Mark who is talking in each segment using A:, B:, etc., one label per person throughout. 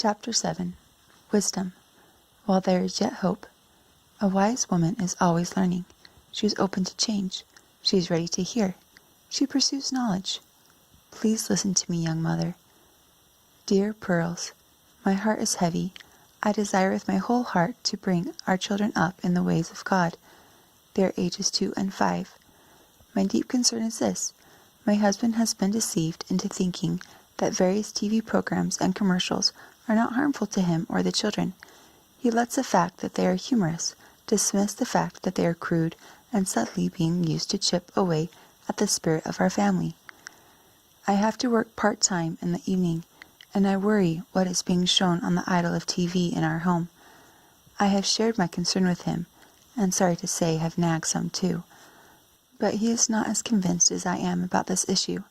A: Chapter 7. Wisdom. While there is yet hope. A wise woman is always learning. She is open to change. She is ready to hear. She pursues knowledge. Please listen to me, young mother. Dear pearls, my heart is heavy. I desire with my whole heart to bring our children up in the ways of God. They are ages 2 and 5. My deep concern is this. My husband has been deceived into thinking that various TV programs and commercials are not harmful to him or the children. He lets the fact that they are humorous dismiss the fact that they are crude and subtly being used to chip away at the spirit of our family. I have to work part-time in the evening, and I worry what is being shown on the idol of TV in our home. I have shared my concern with him, and sorry to say have nagged some too. But he is not as convinced as I am about this issue.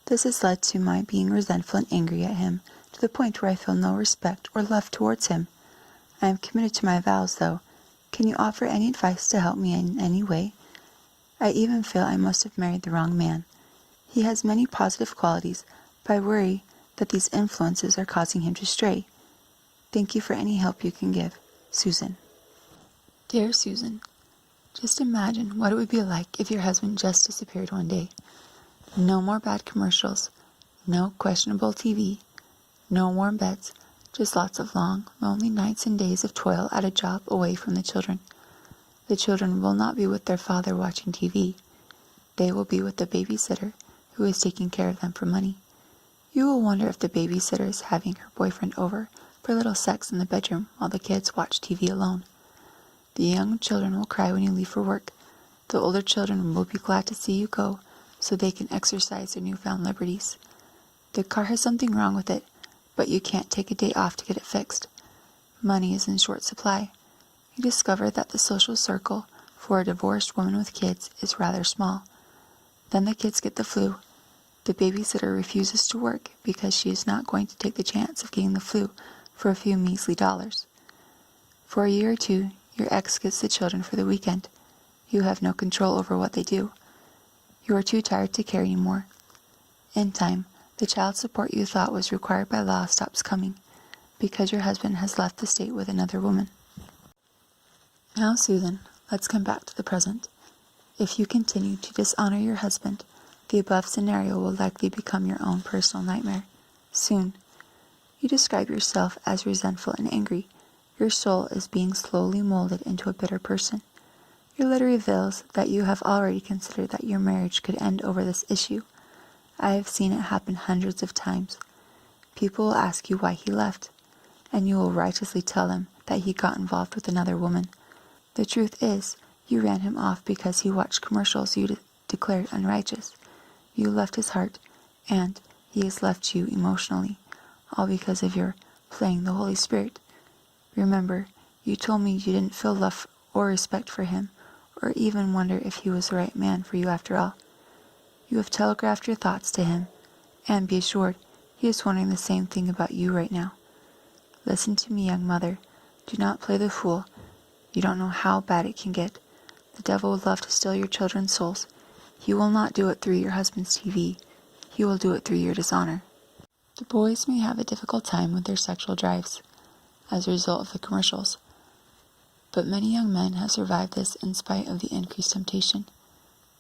A: This has led to my being resentful and angry at him, to the point where I feel no respect or love towards him. I am committed to my vows, though. Can you offer any advice to help me in any way? I even feel I must have married the wrong man. He has many positive qualities, but I worry that these influences are causing him to stray. Thank you for any help you can give. Susan. Dear Susan, just imagine what it would be like if your husband just disappeared one day. No more bad commercials, no questionable TV, no warm beds, just lots of long, lonely nights and days of toil at a job away from the children. The children will not be with their father watching TV. They will be with the babysitter who is taking care of them for money. You will wonder if the babysitter is having her boyfriend over for a little sex in the bedroom while the kids watch TV alone. The young children will cry when you leave for work. The older children will be glad to see you go so they can exercise their newfound liberties. The car has something wrong with it, but you can't take a day off to get it fixed. Money is in short supply. You discover that the social circle for a divorced woman with kids is rather small. Then the kids get the flu. The babysitter refuses to work because she is not going to take the chance of getting the flu for a few measly dollars. For a year or two, your ex gets the children for the weekend. You have no control over what they do. You are too tired to care anymore. In time, the child support you thought was required by law stops coming, because your husband has left the state with another woman. Now, Susan, let's come back to the present. If you continue to dishonor your husband, the above scenario will likely become your own personal nightmare. Soon. You describe yourself as resentful and angry. Your soul is being slowly molded into a bitter person. Your letter reveals that you have already considered that your marriage could end over this issue. I have seen it happen hundreds of times. People will ask you why he left, and you will righteously tell them that he got involved with another woman. The truth is, you ran him off because he watched commercials you declared unrighteous. You left his heart, and he has left you emotionally, all because of your playing the Holy Spirit. Remember, you told me you didn't feel love or respect for him, or even wonder if he was the right man for you after all. You have telegraphed your thoughts to him, and be assured he is wondering the same thing about you right now. Listen to me, young mother. Do not play the fool. You don't know how bad it can get. The devil would love to steal your children's souls. He will not do it through your husband's TV. He will do it through your dishonor. The boys may have a difficult time with their sexual drives as a result of the commercials, but many young men have survived this in spite of the increased temptation.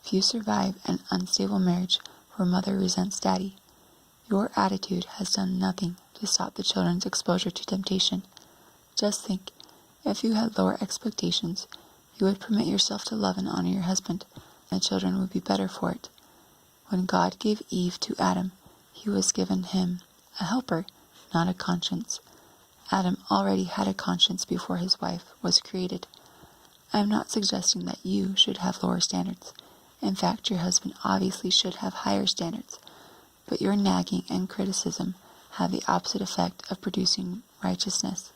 A: Few survive an unstable marriage where mother resents daddy. Your attitude has done nothing to stop the children's exposure to temptation. Just think, if you had lower expectations, you would permit yourself to love and honor your husband, and the children would be better for it. When God gave Eve to Adam, he was given him a helper, not a conscience. Adam already had a conscience before his wife was created. I am not suggesting that you should have lower standards. In fact, your husband obviously should have higher standards, but your nagging and criticism have the opposite effect of producing righteousness.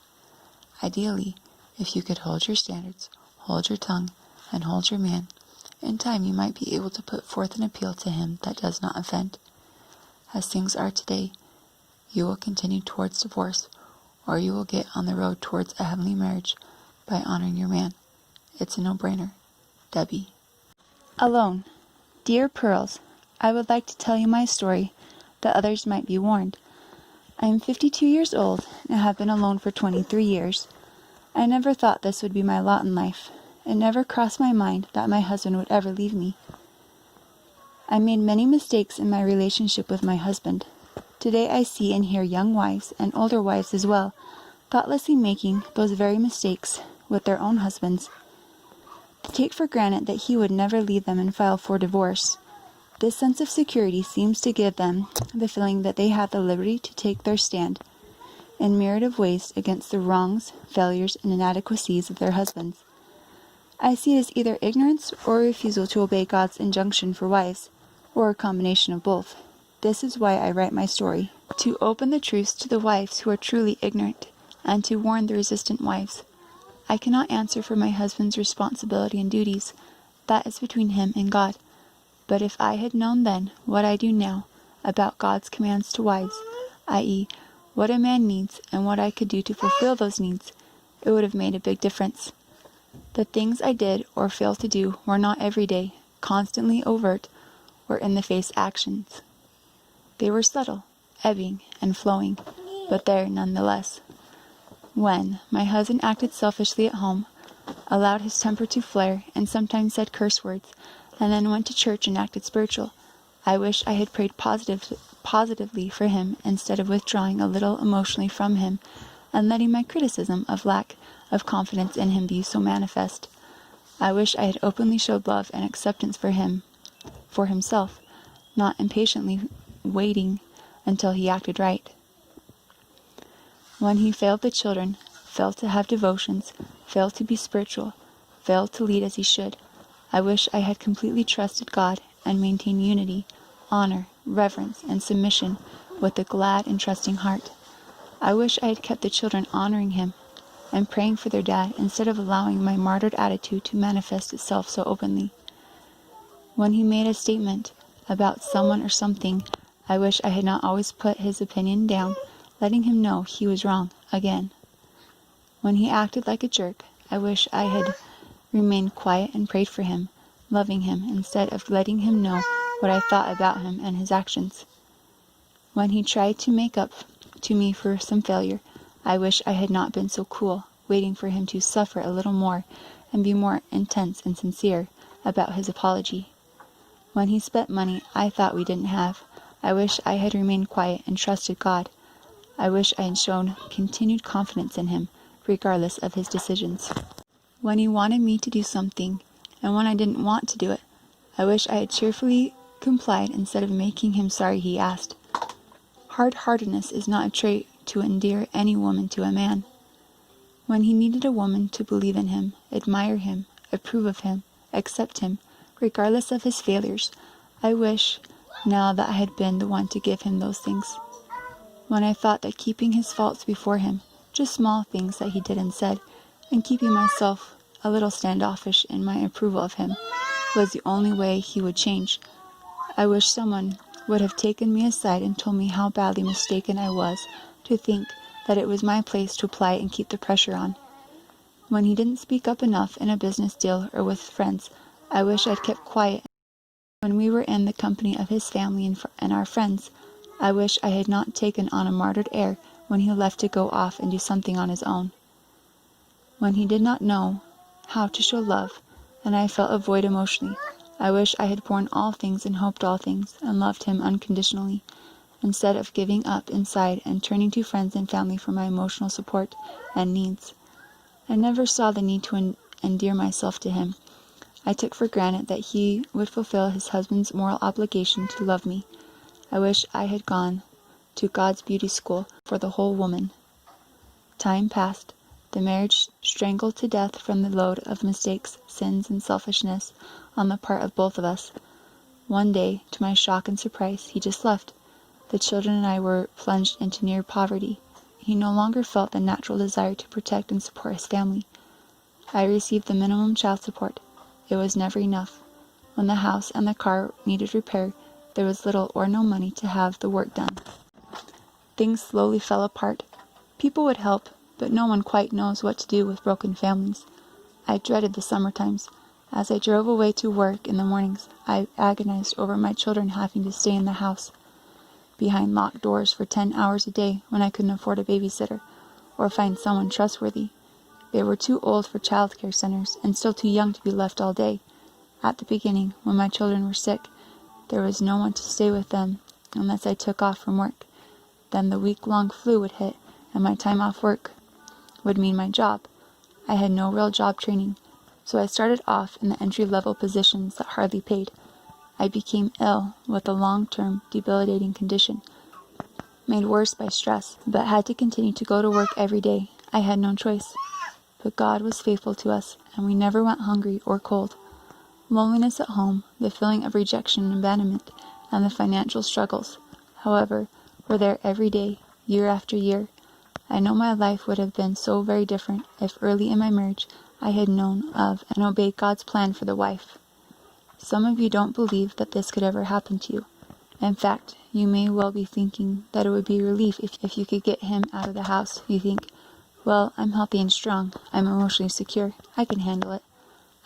A: Ideally, if you could hold your standards, hold your tongue, and hold your man, in time you might be able to put forth an appeal to him that does not offend. As things are today, you will continue towards divorce, or you will get on the road towards a heavenly marriage by honoring your man. It's a no-brainer. Debi. Alone. Dear Pearls, I would like to tell you my story, that others might be warned. I am 52 years old and have been alone for 23 years. I never thought this would be my lot in life. It never crossed my mind that my husband would ever leave me. I made many mistakes in my relationship with my husband. Today I see and hear young wives, and older wives as well, thoughtlessly making those very mistakes with their own husbands. They take for granted that he would never leave them and file for divorce. This sense of security seems to give them the feeling that they have the liberty to take their stand in myriad of ways against the wrongs, failures, and inadequacies of their husbands. I see it as either ignorance or refusal to obey God's injunction for wives, or a combination of both. This is why I write my story, to open the truths to the wives who are truly ignorant, and to warn the resistant wives. I cannot answer for my husband's responsibility and duties. That is between him and God. But if I had known then what I do now about God's commands to wives, i.e., what a man needs and what I could do to fulfill those needs, it would have made a big difference. The things I did or failed to do were not everyday, constantly overt, or in-the-face actions. They were subtle, ebbing, and flowing, but there nonetheless. When my husband acted selfishly at home, allowed his temper to flare, and sometimes said curse words, and then went to church and acted spiritual, I wish I had prayed positively for him instead of withdrawing a little emotionally from him and letting my criticism of lack of confidence in him be so manifest. I wish I had openly showed love and acceptance for him, for himself, not impatiently waiting until he acted right. When he failed the children, failed to have devotions, failed to be spiritual, failed to lead as he should, I wish I had completely trusted God and maintained unity, honor, reverence, and submission with a glad and trusting heart. I wish I had kept the children honoring him and praying for their dad instead of allowing my martyred attitude to manifest itself so openly. When he made a statement about someone or something, I wish I had not always put his opinion down, letting him know he was wrong again. When he acted like a jerk, I wish I had remained quiet and prayed for him, loving him, instead of letting him know what I thought about him and his actions. When he tried to make up to me for some failure, I wish I had not been so cool, waiting for him to suffer a little more and be more intense and sincere about his apology. When he spent money I thought we didn't have, I wish I had remained quiet and trusted God. I wish I had shown continued confidence in him, regardless of his decisions. When he wanted me to do something, and when I didn't want to do it, I wish I had cheerfully complied instead of making him sorry he asked. Hard-heartedness is not a trait to endear any woman to a man. When he needed a woman to believe in him, admire him, approve of him, accept him, regardless of his failures, I wish now that I had been the one to give him those things. When I thought that keeping his faults before him, just small things that he did and said, and keeping myself a little standoffish in my approval of him, was the only way he would change, I wish someone would have taken me aside and told me how badly mistaken I was to think that it was my place to apply and keep the pressure on. When he didn't speak up enough in a business deal or with friends, I wish I'd kept quiet. When we were in the company of his family and our friends, I wish I had not taken on a martyred air when he left to go off and do something on his own. When he did not know how to show love, and I felt a void emotionally, I wish I had borne all things and hoped all things, and loved him unconditionally, instead of giving up inside and turning to friends and family for my emotional support and needs. I never saw the need to endear myself to him. I took for granted that he would fulfill his husband's moral obligation to love me. I wish I had gone to God's beauty school for the whole woman. Time passed. The marriage strangled to death from the load of mistakes, sins, and selfishness on the part of both of us. One day, to my shock and surprise, he just left. The children and I were plunged into near poverty. He no longer felt the natural desire to protect and support his family. I received the minimum child support. It was never enough. When the house and the car needed repair, there was little or no money to have the work done. Things slowly fell apart. People would help, but no one quite knows what to do with broken families. I dreaded the summer times. As I drove away to work in the mornings, I agonized over my children having to stay in the house. behind locked doors for 10 hours a day when I couldn't afford a babysitter or find someone trustworthy. They were too old for childcare centers and still too young to be left all day. At the beginning, when my children were sick, there was no one to stay with them unless I took off from work. Then the week-long flu would hit, and my time off work would mean my job. I had no real job training, so I started off in the entry-level positions that hardly paid. I became ill with a long-term debilitating condition, made worse by stress, but had to continue to go to work every day. I had no choice. But God was faithful to us, and we never went hungry or cold. Loneliness at home, the feeling of rejection and abandonment, and the financial struggles, however, were there every day, year after year. I know my life would have been so very different if early in my marriage I had known of and obeyed God's plan for the wife. Some of you don't believe that this could ever happen to you. In fact, you may well be thinking that it would be a relief if you could get him out of the house. You think, well, I'm healthy and strong. I'm emotionally secure. I can handle it.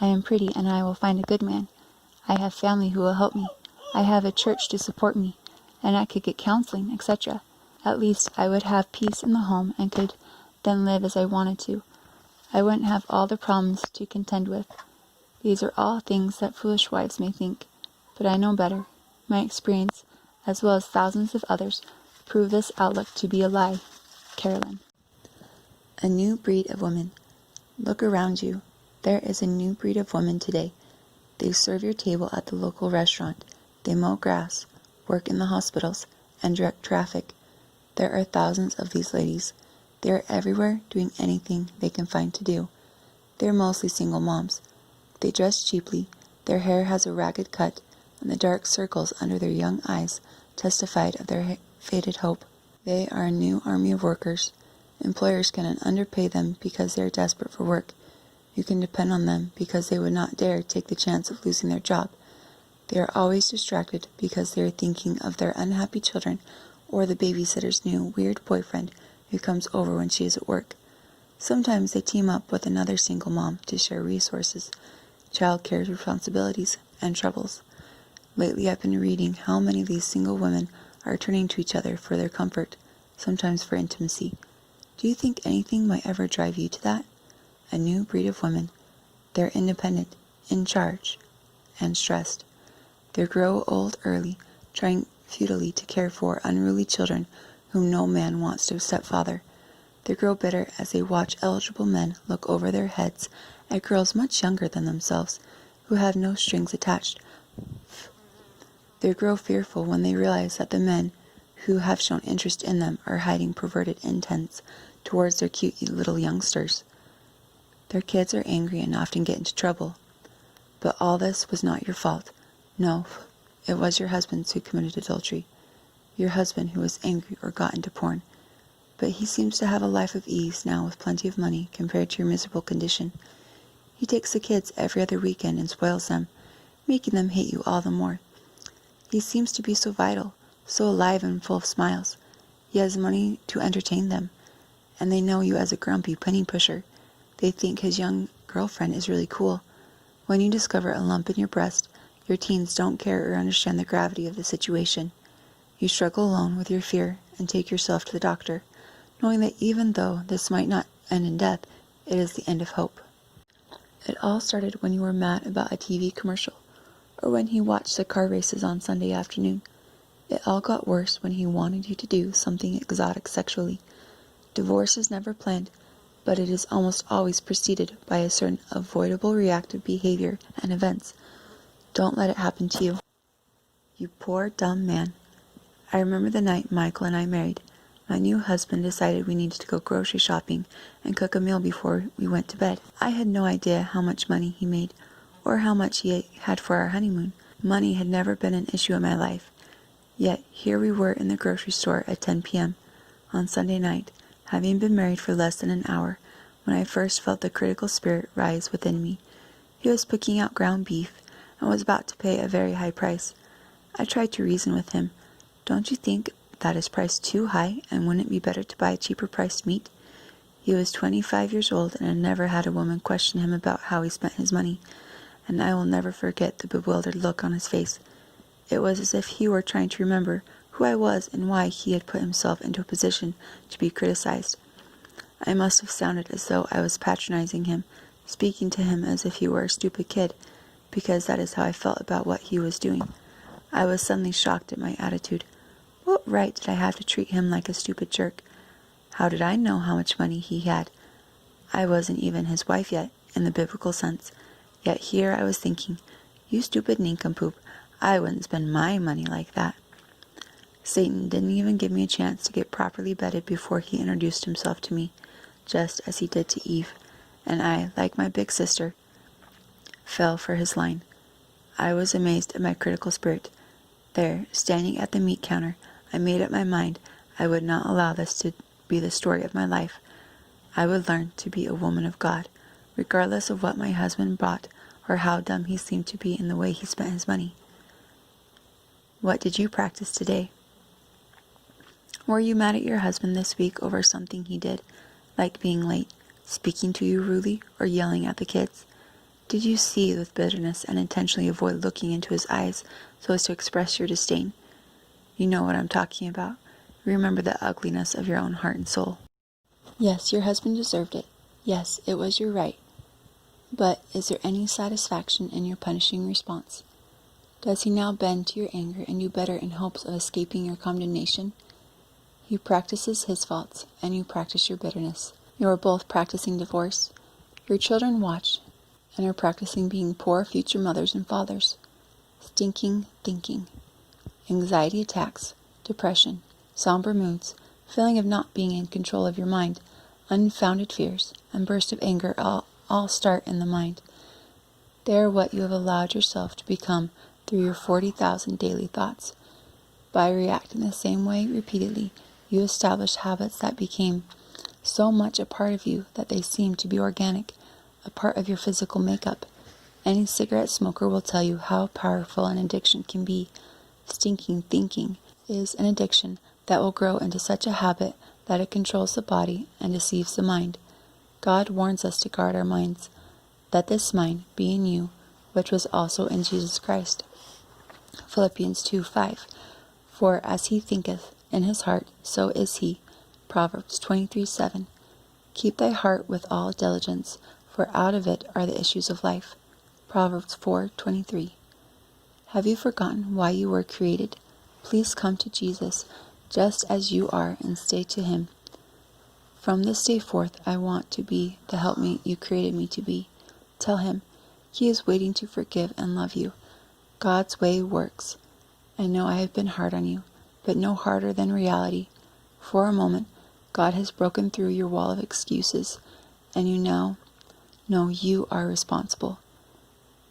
A: I am pretty and I will find a good man. I have family who will help me. I have a church to support me, and I could get counseling, etc. At least I would have peace in the home and could then live as I wanted to. I wouldn't have all the problems to contend with. These are all things that foolish wives may think, but I know better. My experience, as well as thousands of others, prove this outlook to be a lie. Carolyn. A new breed of women. Look around you. There is a new breed of women today. They serve your table at the local restaurant. They mow grass, work in the hospitals, and direct traffic. There are thousands of these ladies. They are everywhere doing anything they can find to do. They're mostly single moms. They dress cheaply, their hair has a ragged cut, and the dark circles under their young eyes testified of their faded hope. They are a new army of workers. Employers can underpay them because they are desperate for work. You can depend on them because they would not dare take the chance of losing their job. They are always distracted because they are thinking of their unhappy children or the babysitter's new weird boyfriend who comes over when she is at work. Sometimes they team up with another single mom to share resources, childcare responsibilities, and troubles. Lately I've been reading how many of these single women are turning to each other for their comfort, sometimes for intimacy. Do you think anything might ever drive you to that? A new breed of women. They're independent, in charge, and stressed. They grow old early, trying futilely to care for unruly children whom no man wants to stepfather. They grow bitter as they watch eligible men look over their heads at girls much younger than themselves, who have no strings attached. They grow fearful when they realize that the men who have shown interest in them are hiding perverted intents towards their cute little youngsters. Their kids are angry and often get into trouble. But all this was not your fault. No, it was your husband's who committed adultery. Your husband who was angry or got into porn. But he seems to have a life of ease now with plenty of money compared to your miserable condition. He takes the kids every other weekend and spoils them, making them hate you all the more. He seems to be so vital, so alive and full of smiles. He has money to entertain them, and they know you as a grumpy penny pusher. They think his young girlfriend is really cool. When you discover a lump in your breast, your teens don't care or understand the gravity of the situation. You struggle alone with your fear and take yourself to the doctor, knowing that even though this might not end in death, it is the end of hope. It all started when you were mad about a TV commercial, or when he watched the car races on Sunday afternoon. It all got worse when he wanted you to do something exotic sexually. Divorce is never planned, but it is almost always preceded by a certain avoidable reactive behavior and events. Don't let it happen to you. You poor, dumb man. I remember the night Michael and I married. My new husband decided we needed to go grocery shopping and cook a meal before we went to bed. I had no idea how much money he made, or how much he had for our honeymoon. Money had never been an issue in my life. Yet here we were in the grocery store at 10 p.m. on Sunday night, having been married for less than an hour, when I first felt the critical spirit rise within me. He was picking out ground beef, and was about to pay a very high price. I tried to reason with him. Don't you think that is priced too high, and wouldn't it be better to buy cheaper priced meat? He was 25 years old and had never had a woman question him about how he spent his money, and I will never forget the bewildered look on his face. It was as if he were trying to remember who I was and why he had put himself into a position to be criticized. I must have sounded as though I was patronizing him, speaking to him as if he were a stupid kid, because that is how I felt about what he was doing. I was suddenly shocked at my attitude. What right did I have to treat him like a stupid jerk? How did I know how much money he had? I wasn't even his wife yet, in the biblical sense. Yet here I was thinking, you stupid nincompoop, I wouldn't spend my money like that. Satan didn't even give me a chance to get properly bedded before he introduced himself to me, just as he did to Eve, and I, like my big sister, fell for his line. I was amazed at my critical spirit. There, standing at the meat counter, I made up my mind I would not allow this to be the story of my life. I would learn to be a woman of God, regardless of what my husband bought or how dumb he seemed to be in the way he spent his money. What did you practice today? Were you mad at your husband this week over something he did, like being late, speaking to you rudely, or yelling at the kids? Did you seethe with bitterness and intentionally avoid looking into his eyes so as to express your disdain? You know what I'm talking about. Remember the ugliness of your own heart and soul. Yes, your husband deserved it. Yes, it was your right. But is there any satisfaction in your punishing response? Does he now bend to your anger and do better in hopes of escaping your condemnation? He practices his faults, and you practice your bitterness. You are both practicing divorce. Your children watch and are practicing being poor future mothers and fathers. Stinking thinking, anxiety attacks, depression, somber moods, feeling of not being in control of your mind, unfounded fears, and bursts of anger all start in the mind. They are what you have allowed yourself to become through your 40,000 daily thoughts. By reacting the same way repeatedly, you establish habits that became so much a part of you that they seem to be organic, a part of your physical makeup. Any cigarette smoker will tell you how powerful an addiction can be. Stinking thinking is an addiction that will grow into such a habit that it controls the body and deceives the mind. God warns us to guard our minds. Let this mind be in you, which was also in Jesus Christ. Philippians 2:5. For as he thinketh in his heart, so is he. Proverbs 23:7. Keep thy heart with all diligence, for out of it are the issues of life. Proverbs 4:23. Have you forgotten why you were created? Please come to Jesus, just as you are, and stay to him. From this day forth, I want to be the helpmate you created me to be. Tell him, he is waiting to forgive and love you. God's way works. I know I have been hard on you, but no harder than reality. For a moment, God has broken through your wall of excuses, and you now know you are responsible.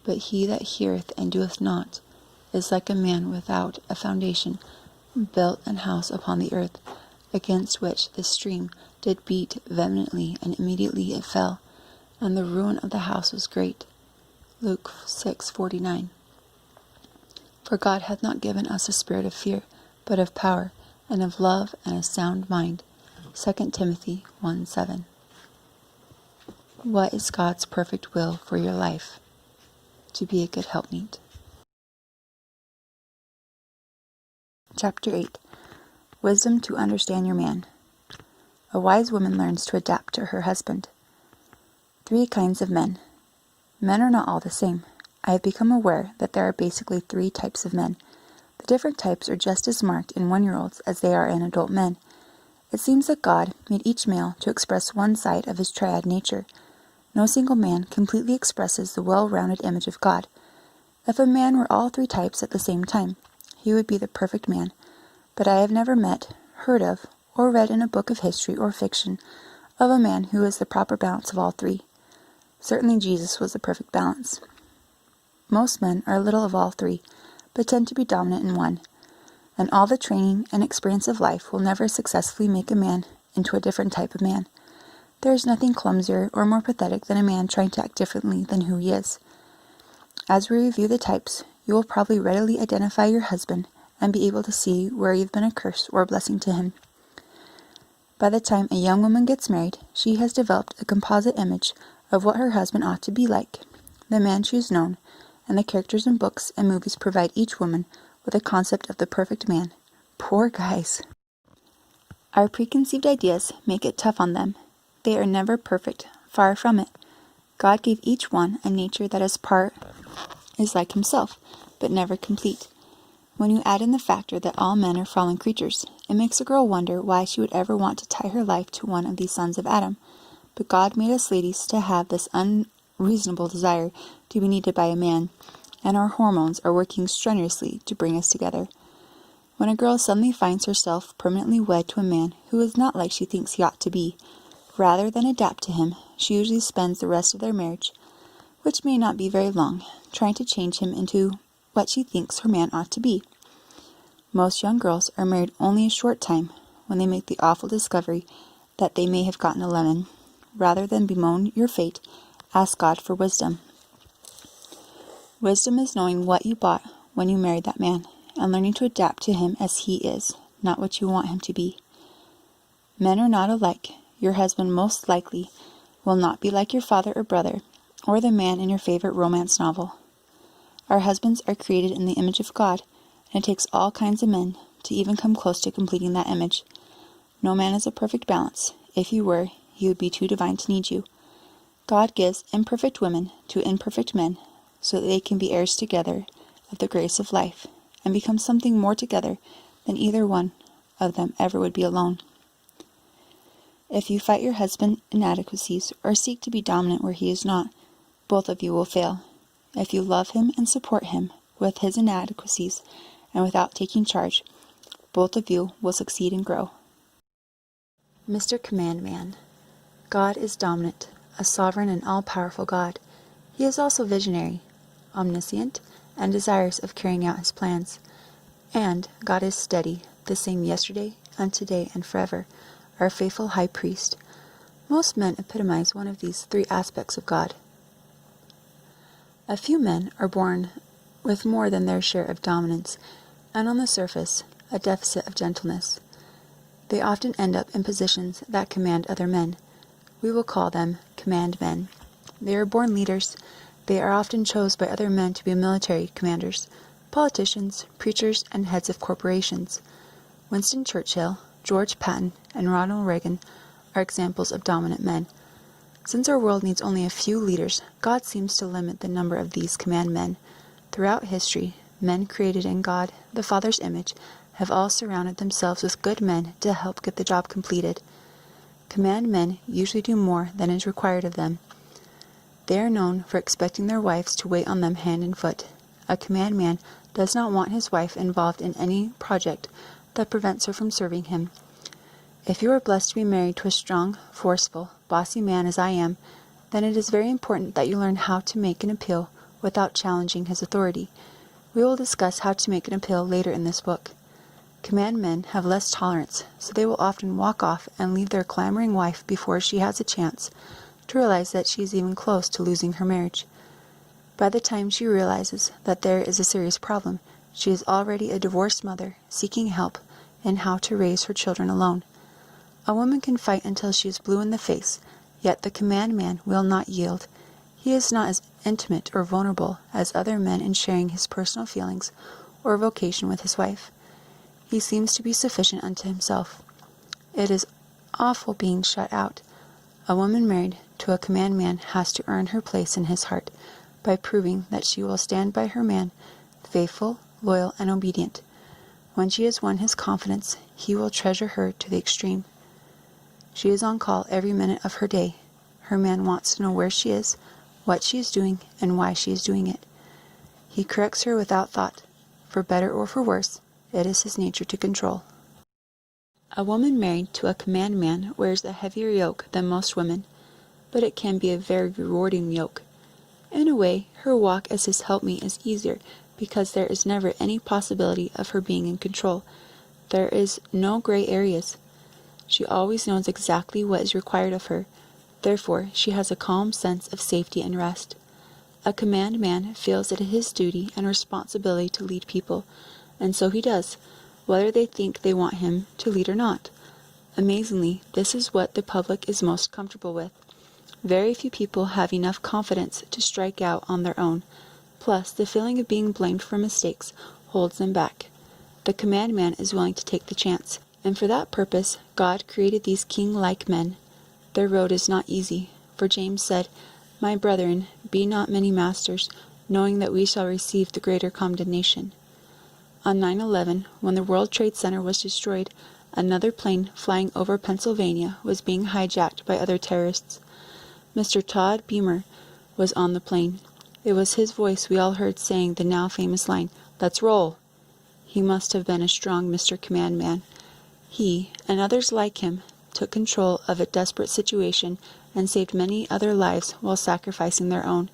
A: But he that heareth and doeth not is like a man without a foundation, built an house upon the earth, against which the stream did beat vehemently, and immediately it fell, and the ruin of the house was great. Luke 6:49. For God hath not given us a spirit of fear, but of power, and of love, and a sound mind. 2 Timothy 1:7. What is God's perfect will for your life? To be a good helpmeet. Chapter 8. Wisdom to understand your man. A wise woman learns to adapt to her husband. 3 kinds of men. Men are not all the same. I have become aware that there are basically 3 types of men. The different types are just as marked in 1-year-olds as they are in adult men. It seems that God made each male to express one side of his triad nature. No single man completely expresses the well-rounded image of God. If a man were all 3 types at the same time, he would be the perfect man. But I have never met, heard of, or read in a book of history or fiction of a man who is the proper balance of all 3. Certainly Jesus was the perfect balance. Most men are a little of all 3, but tend to be dominant in one. And all the training and experience of life will never successfully make a man into a different type of man. There is nothing clumsier or more pathetic than a man trying to act differently than who he is. As we review the types, you will probably readily identify your husband and be able to see where you've been a curse or a blessing to him. By the time a young woman gets married, she has developed a composite image of what her husband ought to be like. The man she has known, and the characters in books and movies provide each woman with a concept of the perfect man, Poor guys. Our preconceived ideas make it tough on them. They are never perfect, far from it. God gave each one a nature that is like himself, but never complete. When you add in the factor that all men are fallen creatures, it makes a girl wonder why she would ever want to tie her life to one of these sons of Adam. But God made us ladies to have this unreasonable desire to be needed by a man, and our hormones are working strenuously to bring us together. When a girl suddenly finds herself permanently wed to a man who is not like she thinks he ought to be, rather than adapt to him, she usually spends the rest of their marriage, which may not be very long, trying to change him into what she thinks her man ought to be. Most young girls are married only a short time when they make the awful discovery that they may have gotten a lemon. Rather than bemoan your fate, ask God for wisdom. Wisdom is knowing what you bought when you married that man, and learning to adapt to him as he is, not what you want him to be. Men are not alike. Your husband most likely will not be like your father or brother, or the man in your favorite romance novel. Our husbands are created in the image of God, and it takes all kinds of men to even come close to completing that image. No man is a perfect balance. If he were, he would be too divine to need you. God gives imperfect women to imperfect men, so that they can be heirs together of the grace of life, and become something more together than either one of them ever would be alone. If you fight your husband's inadequacies, or seek to be dominant where he is not, both of you will fail. If you love him and support him with his inadequacies, and without taking charge, both of you will succeed and grow. Mr. Command Man. God is dominant, a sovereign and all-powerful God. He is also visionary, omniscient, and desirous of carrying out his plans. And God is steady, the same yesterday, and today, and forever, our faithful high priest. Most men epitomize one of these three aspects of God. A few men are born with more than their share of dominance, and on the surface, a deficit of gentleness. They often end up in positions that command other men. We will call them command men. They are born leaders. They are often chosen by other men to be military commanders, politicians, preachers, and heads of corporations. Winston Churchill, George Patton, and Ronald Reagan are examples of dominant men. Since our world needs only a few leaders, God seems to limit the number of these command men. Throughout history, men created in God, the Father's image, have all surrounded themselves with good men to help get the job completed. Command men usually do more than is required of them. They are known for expecting their wives to wait on them hand and foot. A command man does not want his wife involved in any project that prevents her from serving him. If you are blessed to be married to a strong, forceful, bossy man as I am, then it is very important that you learn how to make an appeal without challenging his authority. We will discuss how to make an appeal later in this book. Command men have less tolerance, so they will often walk off and leave their clamoring wife before she has a chance to realize that she is even close to losing her marriage. By the time she realizes that there is a serious problem, she is already a divorced mother seeking help in how to raise her children alone. A woman can fight until she is blue in the face, yet the command man will not yield. He is not as intimate or vulnerable as other men in sharing his personal feelings or vocation with his wife. He seems to be sufficient unto himself. It is awful being shut out. A woman married to a command man has to earn her place in his heart by proving that she will stand by her man, faithful, loyal, and obedient. When she has won his confidence, he will treasure her to the extreme. She is on call every minute of her day. Her man wants to know where she is, what she is doing, and why she is doing it. He corrects her without thought. For better or for worse, it is his nature to control. A woman married to a command man wears a heavier yoke than most women, but it can be a very rewarding yoke. In a way, her walk as his helpmeet is easier because there is never any possibility of her being in control. There is no gray areas. She always knows exactly what is required of her. Therefore, she has a calm sense of safety and rest. A command man feels it his duty and responsibility to lead people, and so he does, whether they think they want him to lead or not. Amazingly, this is what the public is most comfortable with. Very few people have enough confidence to strike out on their own. Plus, the feeling of being blamed for mistakes holds them back. The command man is willing to take the chance, and for that purpose God created these king-like men. Their road is not easy, for James said, "My brethren, be not many masters, knowing that we shall receive the greater condemnation." On 9/11, when the World Trade Center was destroyed, another plane flying over Pennsylvania was being hijacked by other terrorists. Mr. Todd Beamer was on the plane. It was his voice we all heard saying the now famous line, "Let's roll!" He must have been a strong Mr. Command Man. He, and others like him, took control of a desperate situation and saved many other lives while sacrificing their own.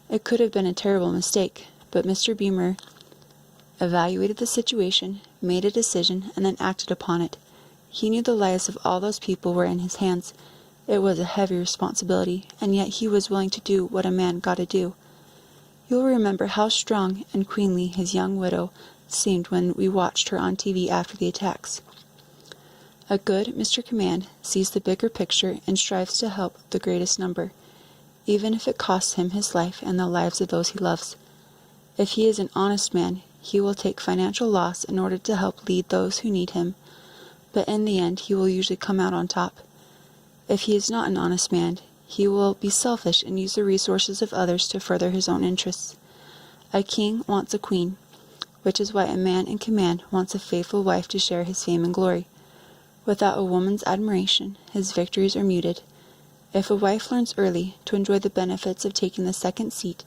A: It could have been a terrible mistake, but Mr. Beamer evaluated the situation, made a decision, and then acted upon it. He knew the lives of all those people were in his hands. It was a heavy responsibility, and yet he was willing to do what a man got to do. You'll remember how strong and queenly his young widow seemed when we watched her on TV after the attacks. A good Mr. Command sees the bigger picture and strives to help the greatest number, even if it costs him his life and the lives of those he loves. If he is an honest man, he will take financial loss in order to help lead those who need him, but in the end he will usually come out on top. If he is not an honest man, he will be selfish and use the resources of others to further his own interests. A king wants a queen, which is why a man in command wants a faithful wife to share his fame and glory. Without a woman's admiration, his victories are muted. If a wife learns early to enjoy the benefits of taking the second seat,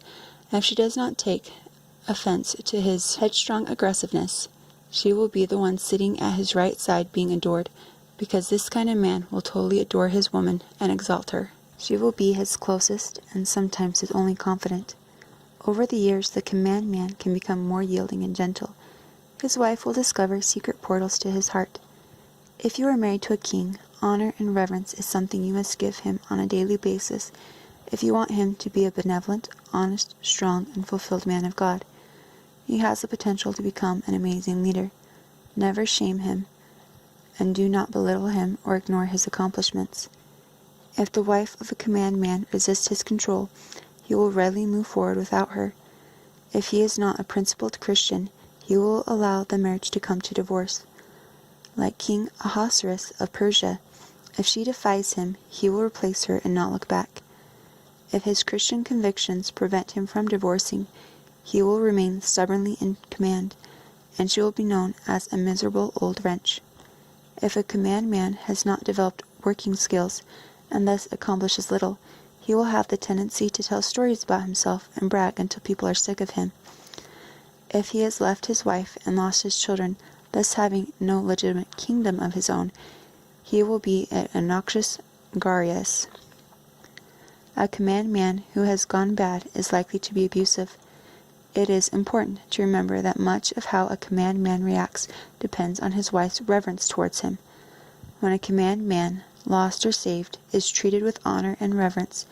A: and if she does not take offense to his headstrong aggressiveness, she will be the one sitting at his right side being adored, because this kind of man will totally adore his woman and exalt her. She will be his closest and sometimes his only confidant. Over the years, the command man can become more yielding and gentle. His wife will discover secret portals to his heart. If you are married to a king, honor and reverence is something you must give him on a daily basis if you want him to be a benevolent, honest, strong, and fulfilled man of God. He has the potential to become an amazing leader. Never shame him, and do not belittle him or ignore his accomplishments. If the wife of a command man resists his control, he will readily move forward without her. If he is not a principled Christian, he will allow the marriage to come to divorce. Like King Ahasuerus of Persia, if she defies him, he will replace her and not look back. If his Christian convictions prevent him from divorcing, he will remain stubbornly in command, and she will be known as a miserable old wretch. If a command man has not developed working skills, and thus accomplishes little, he will have the tendency to tell stories about himself and brag until people are sick of him. If he has left his wife and lost his children, thus having no legitimate kingdom of his own, he will be an obnoxious Garius. A command man who has gone bad is likely to be abusive. It is important to remember that much of how a command man reacts depends on his wife's reverence towards him. When a command man, lost or saved, is treated with honor and reverence,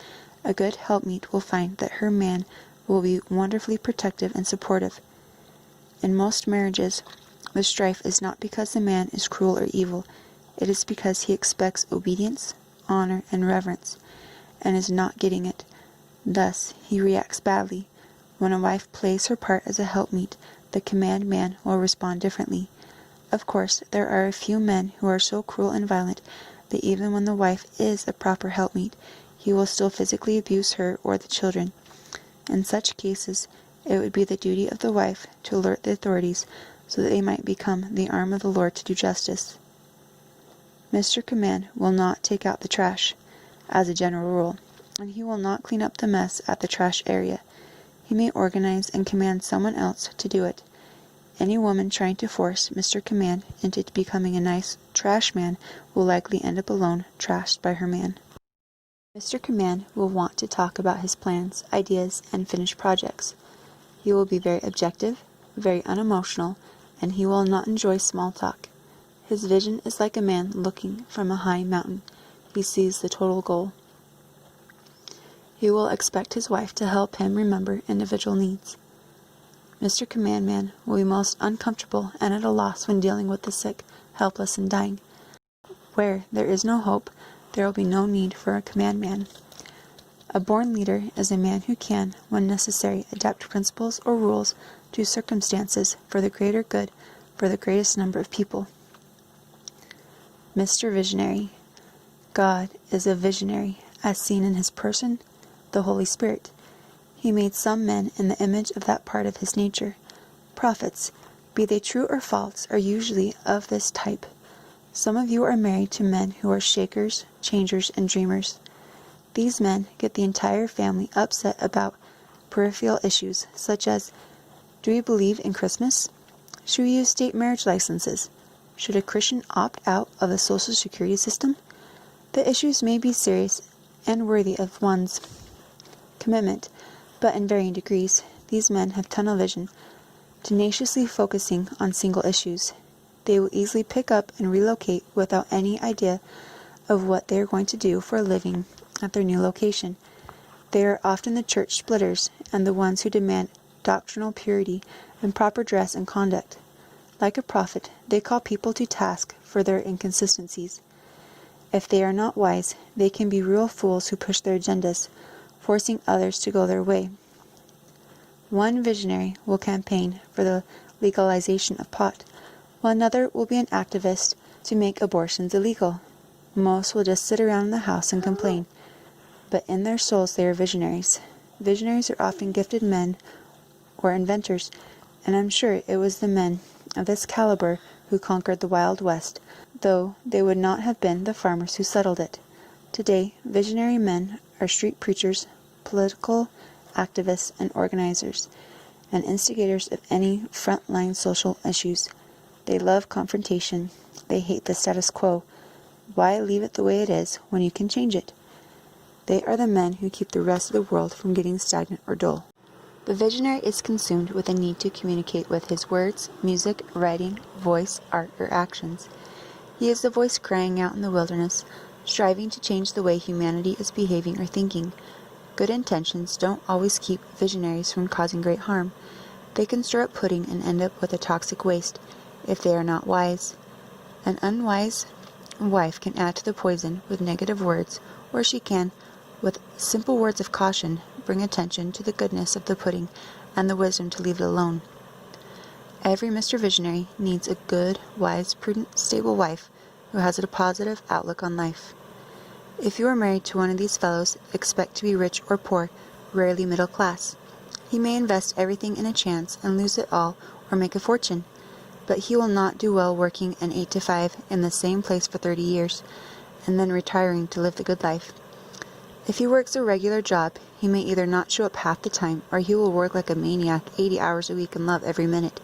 A: a good helpmeet will find that her man will be wonderfully protective and supportive. In most marriages, the strife is not because the man is cruel or evil, it is because he expects obedience, honor, and reverence, and is not getting it. Thus, he reacts badly. When a wife plays her part as a helpmeet, the command man will respond differently. Of course, there are a few men who are so cruel and violent that even when the wife is a proper helpmeet, he will still physically abuse her or the children. In such cases, it would be the duty of the wife to alert the authorities so that they might become the arm of the Lord to do justice. Mr. Command will not take out the trash, as a general rule, and he will not clean up the mess at the trash area. He may organize and command someone else to do it. Any woman trying to force Mr. Command into becoming a nice trash man will likely end up alone, trashed by her man. Mr. Command will want to talk about his plans, ideas, and finished projects. He will be very objective, very unemotional, and he will not enjoy small talk. His vision is like a man looking from a high mountain. He sees the total goal. He will expect his wife to help him remember individual needs. Mr. Command Man will be most uncomfortable and at a loss when dealing with the sick, helpless, and dying. Where there is no hope, there will be no need for a command man. A born leader is a man who can, when necessary, adapt principles or rules to circumstances for the greater good for the greatest number of people. Mr. Visionary. God is a visionary, as seen in his person, the Holy Spirit. He made some men in the image of that part of his nature. Prophets, be they true or false, are usually of this type. Some of you are married to men who are shakers, changers, and dreamers. These men get the entire family upset about peripheral issues, such as, do we believe in Christmas? Should we use state marriage licenses? Should a Christian opt out of the Social Security system? The issues may be serious and worthy of one's commitment, but in varying degrees. These men have tunnel vision, tenaciously focusing on single issues. They will easily pick up and relocate without any idea of what they are going to do for a living at their new location. They are often the church splitters and the ones who demand doctrinal purity and proper dress and conduct. Like a prophet, they call people to task for their inconsistencies. If they are not wise, they can be real fools who push their agendas, forcing others to go their way. One visionary will campaign for the legalization of pot, while another will be an activist to make abortions illegal. Most will just sit around in the house and complain, but in their souls they are visionaries. Visionaries are often gifted men or inventors, and I'm sure it was the men of this caliber who conquered the Wild West, though they would not have been the farmers who settled it. Today, visionary men are street preachers, political activists, and organizers, and instigators of any frontline social issues. They love confrontation. They hate the status quo. Why leave it the way it is when you can change it? They are the men who keep the rest of the world from getting stagnant or dull. The visionary is consumed with a need to communicate with his words, music, writing, voice, art, or actions. He is the voice crying out in the wilderness, striving to change the way humanity is behaving or thinking. Good intentions don't always keep visionaries from causing great harm. They can stir up pudding and end up with a toxic waste if they are not wise. An unwise wife can add to the poison with negative words, or she can, with simple words of caution, bring attention to the goodness of the pudding and the wisdom to leave it alone. Every Mr. Visionary needs a good, wise, prudent, stable wife who has a positive outlook on life. If you are married to one of these fellows, expect to be rich or poor, rarely middle class. He may invest everything in a chance and lose it all or make a fortune, but he will not do well working an 8 to 5 in the same place for 30 years, and then retiring to live the good life. If he works a regular job, he may either not show up half the time, or he will work like a maniac 80 hours a week and love every minute.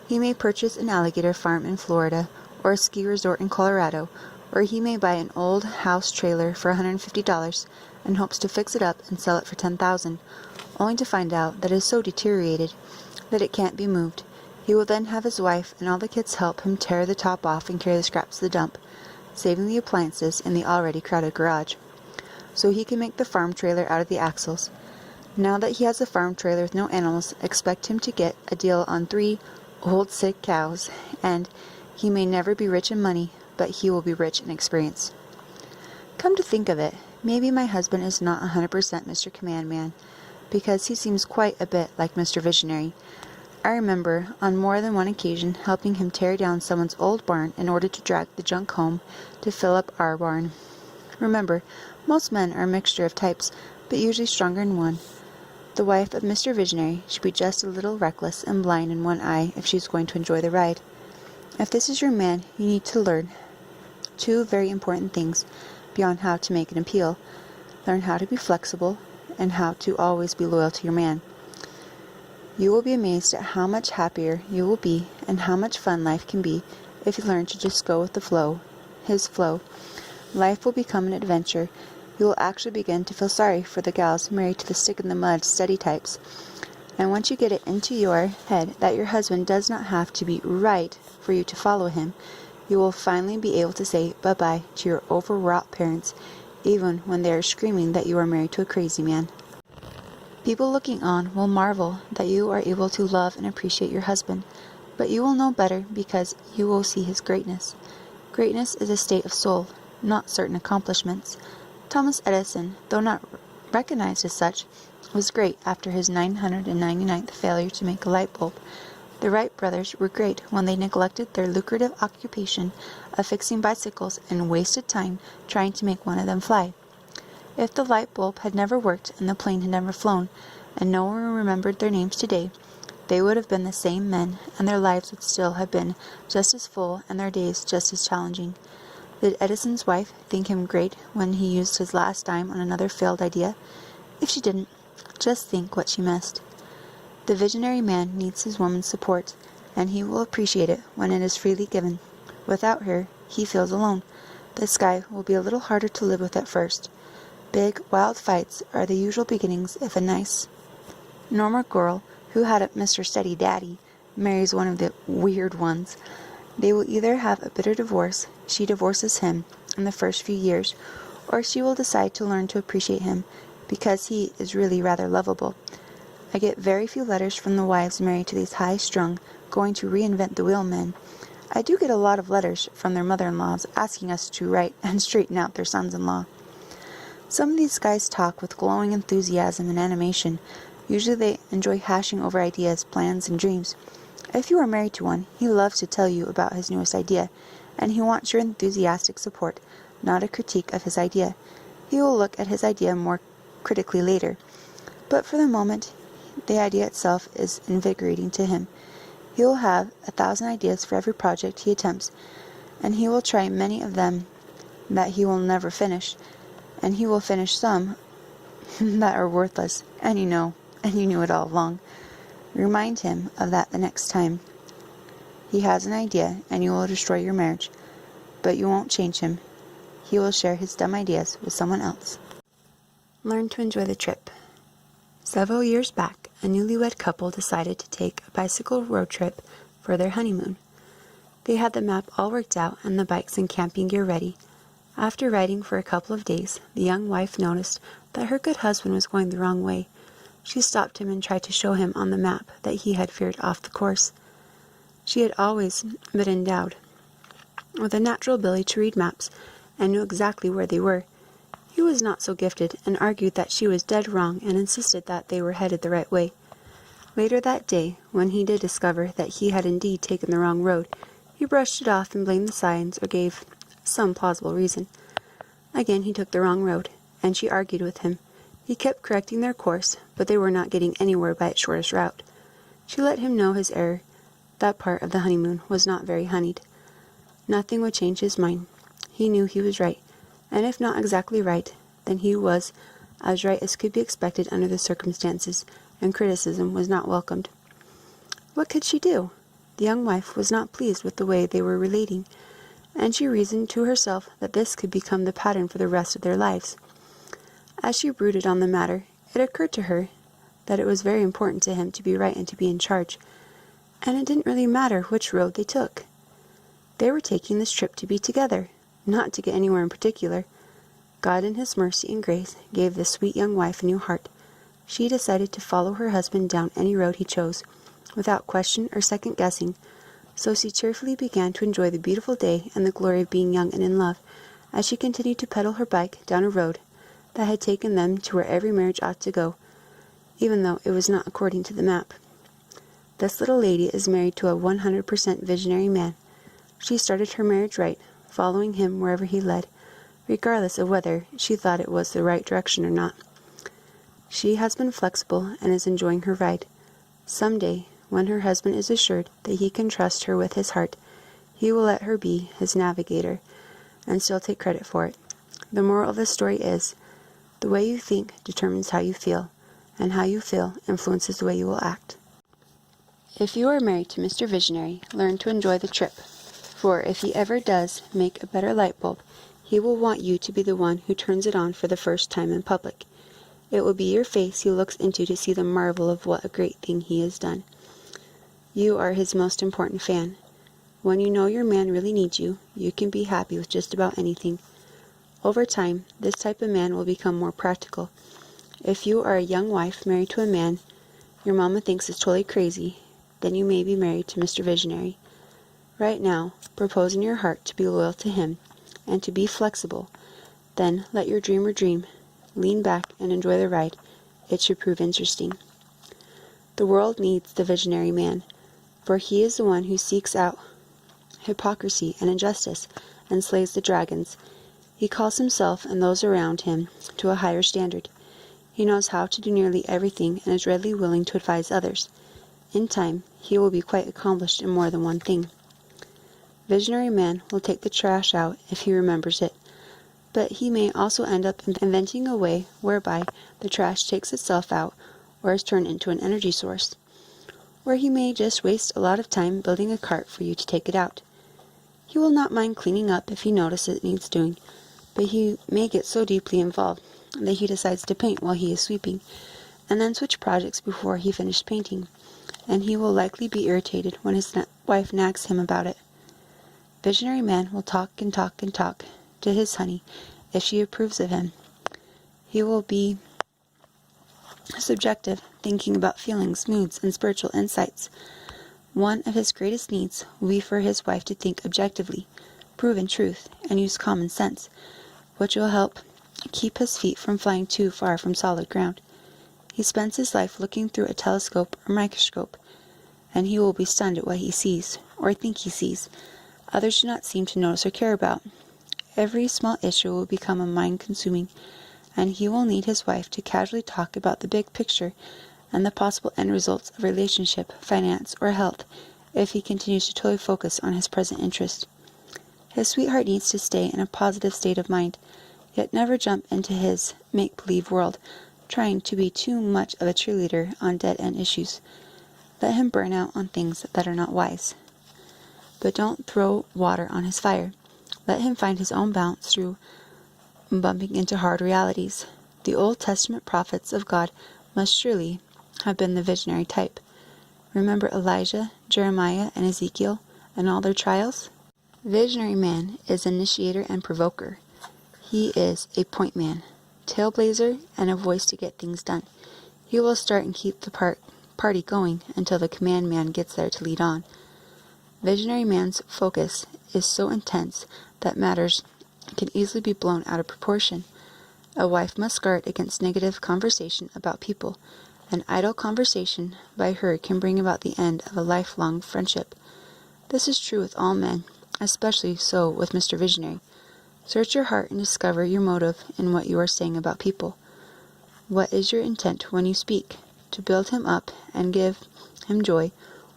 A: He may purchase an alligator farm in Florida, or a ski resort in Colorado, or he may buy an old house trailer for $150 and hopes to fix it up and sell it for $10,000, only to find out that it is so deteriorated that it can't be moved. He will then have his wife and all the kids help him tear the top off and carry the scraps to the dump, saving the appliances in the already crowded garage, so he can make the farm trailer out of the axles. Now that he has a farm trailer with no animals, expect him to get a deal on 3 old sick cows, and he may never be rich in money, but he will be rich in experience. Come to think of it, maybe my husband is not 100% Mr. Command Man, because he seems quite a bit like Mr. Visionary. I remember, on more than one occasion, helping him tear down someone's old barn in order to drag the junk home to fill up our barn. Remember, most men are a mixture of types, but usually stronger in one. The wife of Mr. Visionary should be just a little reckless and blind in one eye if she is going to enjoy the ride. If this is your man, you need to learn 2 very important things beyond how to make an appeal. Learn how to be flexible and how to always be loyal to your man. You will be amazed at how much happier you will be and how much fun life can be if you learn to just go with the flow, his flow. Life will become an adventure. You will actually begin to feel sorry for the gals married to the stick-in-the-mud steady types. And once you get it into your head that your husband does not have to be right for you to follow him, you will finally be able to say bye-bye to your overwrought parents, even when they are screaming that you are married to a crazy man. People looking on will marvel that you are able to love and appreciate your husband, but you will know better because you will see his greatness. Greatness is a state of soul, not certain accomplishments. Thomas Edison, though not recognized as such, was great after his 999th failure to make a light bulb. The Wright brothers were great when they neglected their lucrative occupation of fixing bicycles and wasted time trying to make one of them fly. If the light bulb had never worked and the plane had never flown, and no one remembered their names today, they would have been the same men, and their lives would still have been just as full and their days just as challenging. Did Edison's wife think him great when he used his last dime on another failed idea? If she didn't, just think what she missed. The visionary man needs his woman's support, and he will appreciate it when it is freely given. Without her, he feels alone. The sky will be a little harder to live with at first. Big, wild fights are the usual beginnings if a nice, normal girl who had a Mr. Steady Daddy marries one of the weird ones. They will either have a bitter divorce, she divorces him in the first few years, or she will decide to learn to appreciate him because he is really rather lovable. I get very few letters from the wives married to these high-strung, going to reinvent the wheel men. I do get a lot of letters from their mother-in-laws asking us to write and straighten out their sons-in-law. Some of these guys talk with glowing enthusiasm and animation. Usually they enjoy hashing over ideas, plans, and dreams. If you are married to one, he loves to tell you about his newest idea, and he wants your enthusiastic support, not a critique of his idea. He will look at his idea more critically later, but for the moment, the idea itself is invigorating to him. He will have 1,000 ideas for every project he attempts, and he will try many of them that he will never finish, and he will finish some that are worthless, and you knew it all along. Remind him of that the next time he has an idea, and you will destroy your marriage, but you won't change him. He will share his dumb ideas with someone else. Learn to enjoy the trip. Several years back, a newlywed couple decided to take a bicycle road trip for their honeymoon. They had the map all worked out and the bikes and camping gear ready. After riding for a couple of days, the young wife noticed that her good husband was going the wrong way. She stopped him and tried to show him on the map that he had veered off the course. She had always been endowed with a natural ability to read maps and knew exactly where they were. He was not so gifted and argued that she was dead wrong and insisted that they were headed the right way. Later that day, when he did discover that he had indeed taken the wrong road, he brushed it off and blamed the signs or gave some plausible reason. Again he took the wrong road, and she argued with him. He kept correcting their course, but they were not getting anywhere by its shortest route. She let him know his error. That part of the honeymoon was not very honeyed. Nothing would change his mind. He knew he was right, and if not exactly right, then he was as right as could be expected under the circumstances, and criticism was not welcomed. What could she do? The young wife was not pleased with the way they were relating, and she reasoned to herself that this could become the pattern for the rest of their lives. As she brooded on the matter, it occurred to her that it was very important to him to be right and to be in charge, and it didn't really matter which road they took. They were taking this trip to be together, not to get anywhere in particular. God in his mercy and grace gave this sweet young wife a new heart. She decided to follow her husband down any road he chose, without question or second guessing, so she cheerfully began to enjoy the beautiful day and the glory of being young and in love, as she continued to pedal her bike down a road that had taken them to where every marriage ought to go, even though it was not according to the map. This little lady is married to a 100% visionary man. She started her marriage right, following him wherever he led, regardless of whether she thought it was the right direction or not. She has been flexible and is enjoying her ride. Someday, when her husband is assured that he can trust her with his heart, he will let her be his navigator and still take credit for it. The moral of the story is, the way you think determines how you feel, and how you feel influences the way you will act. If you are married to Mr. Visionary, learn to enjoy the trip, for if he ever does make a better light bulb, he will want you to be the one who turns it on for the first time in public. It will be your face he looks into to see the marvel of what a great thing he has done. You are his most important fan. When you know your man really needs you, you can be happy with just about anything. Over time, this type of man will become more practical. If you are a young wife married to a man your mama thinks is totally crazy, then you may be married to Mr. Visionary. Right now, propose in your heart to be loyal to him and to be flexible. Then let your dreamer dream. Lean back and enjoy the ride. It should prove interesting. The world needs the visionary man.
B: For he is the one who seeks out hypocrisy and injustice and slays the dragons. He calls himself and those around him to a higher standard. He knows how to do nearly everything and is readily willing to advise others. In time, he will be quite accomplished in more than one thing. Visionary man will take the trash out if he remembers it, but he may also end up inventing a way whereby the trash takes itself out or is turned into an energy source. Or he may just waste a lot of time building a cart for you to take it out. He will not mind cleaning up if he notices it needs doing, but he may get so deeply involved that he decides to paint while he is sweeping, and then switch projects before he finished painting, and he will likely be irritated when his wife nags him about it. Visionary man will talk and talk and talk to his honey if she approves of him. He will be subjective, thinking about feelings, moods, and spiritual insights. One of his greatest needs will be for his wife to think objectively, prove in truth, and use common sense, which will help keep his feet from flying too far from solid ground. He spends his life looking through a telescope or microscope, and he will be stunned at what he sees, or think he sees, others do not seem to notice or care about. Every small issue will become a mind-consuming, and he will need his wife to casually talk about the big picture and the possible end results of relationship, finance, or health if he continues to totally focus on his present interest. His sweetheart needs to stay in a positive state of mind, yet never jump into his make-believe world, trying to be too much of a cheerleader on dead-end issues. Let him burn out on things that are not wise. But don't throw water on his fire. Let him find his own balance through bumping into hard realities. The Old Testament prophets of God must surely have been the visionary type. Remember Elijah, Jeremiah, and Ezekiel, and all their trials? Visionary man is initiator and provoker. He is a point man, trailblazer, and a voice to get things done. He will start and keep the party going until the command man gets there to lead on. Visionary man's focus is so intense that matters can easily be blown out of proportion. A wife must guard against negative conversation about people. An idle conversation by her can bring about the end of a lifelong friendship. This is true with all men, especially so with Mr. Visionary. Search your heart and discover your motive in what you are saying about people. What is your intent when you speak? To build him up and give him joy,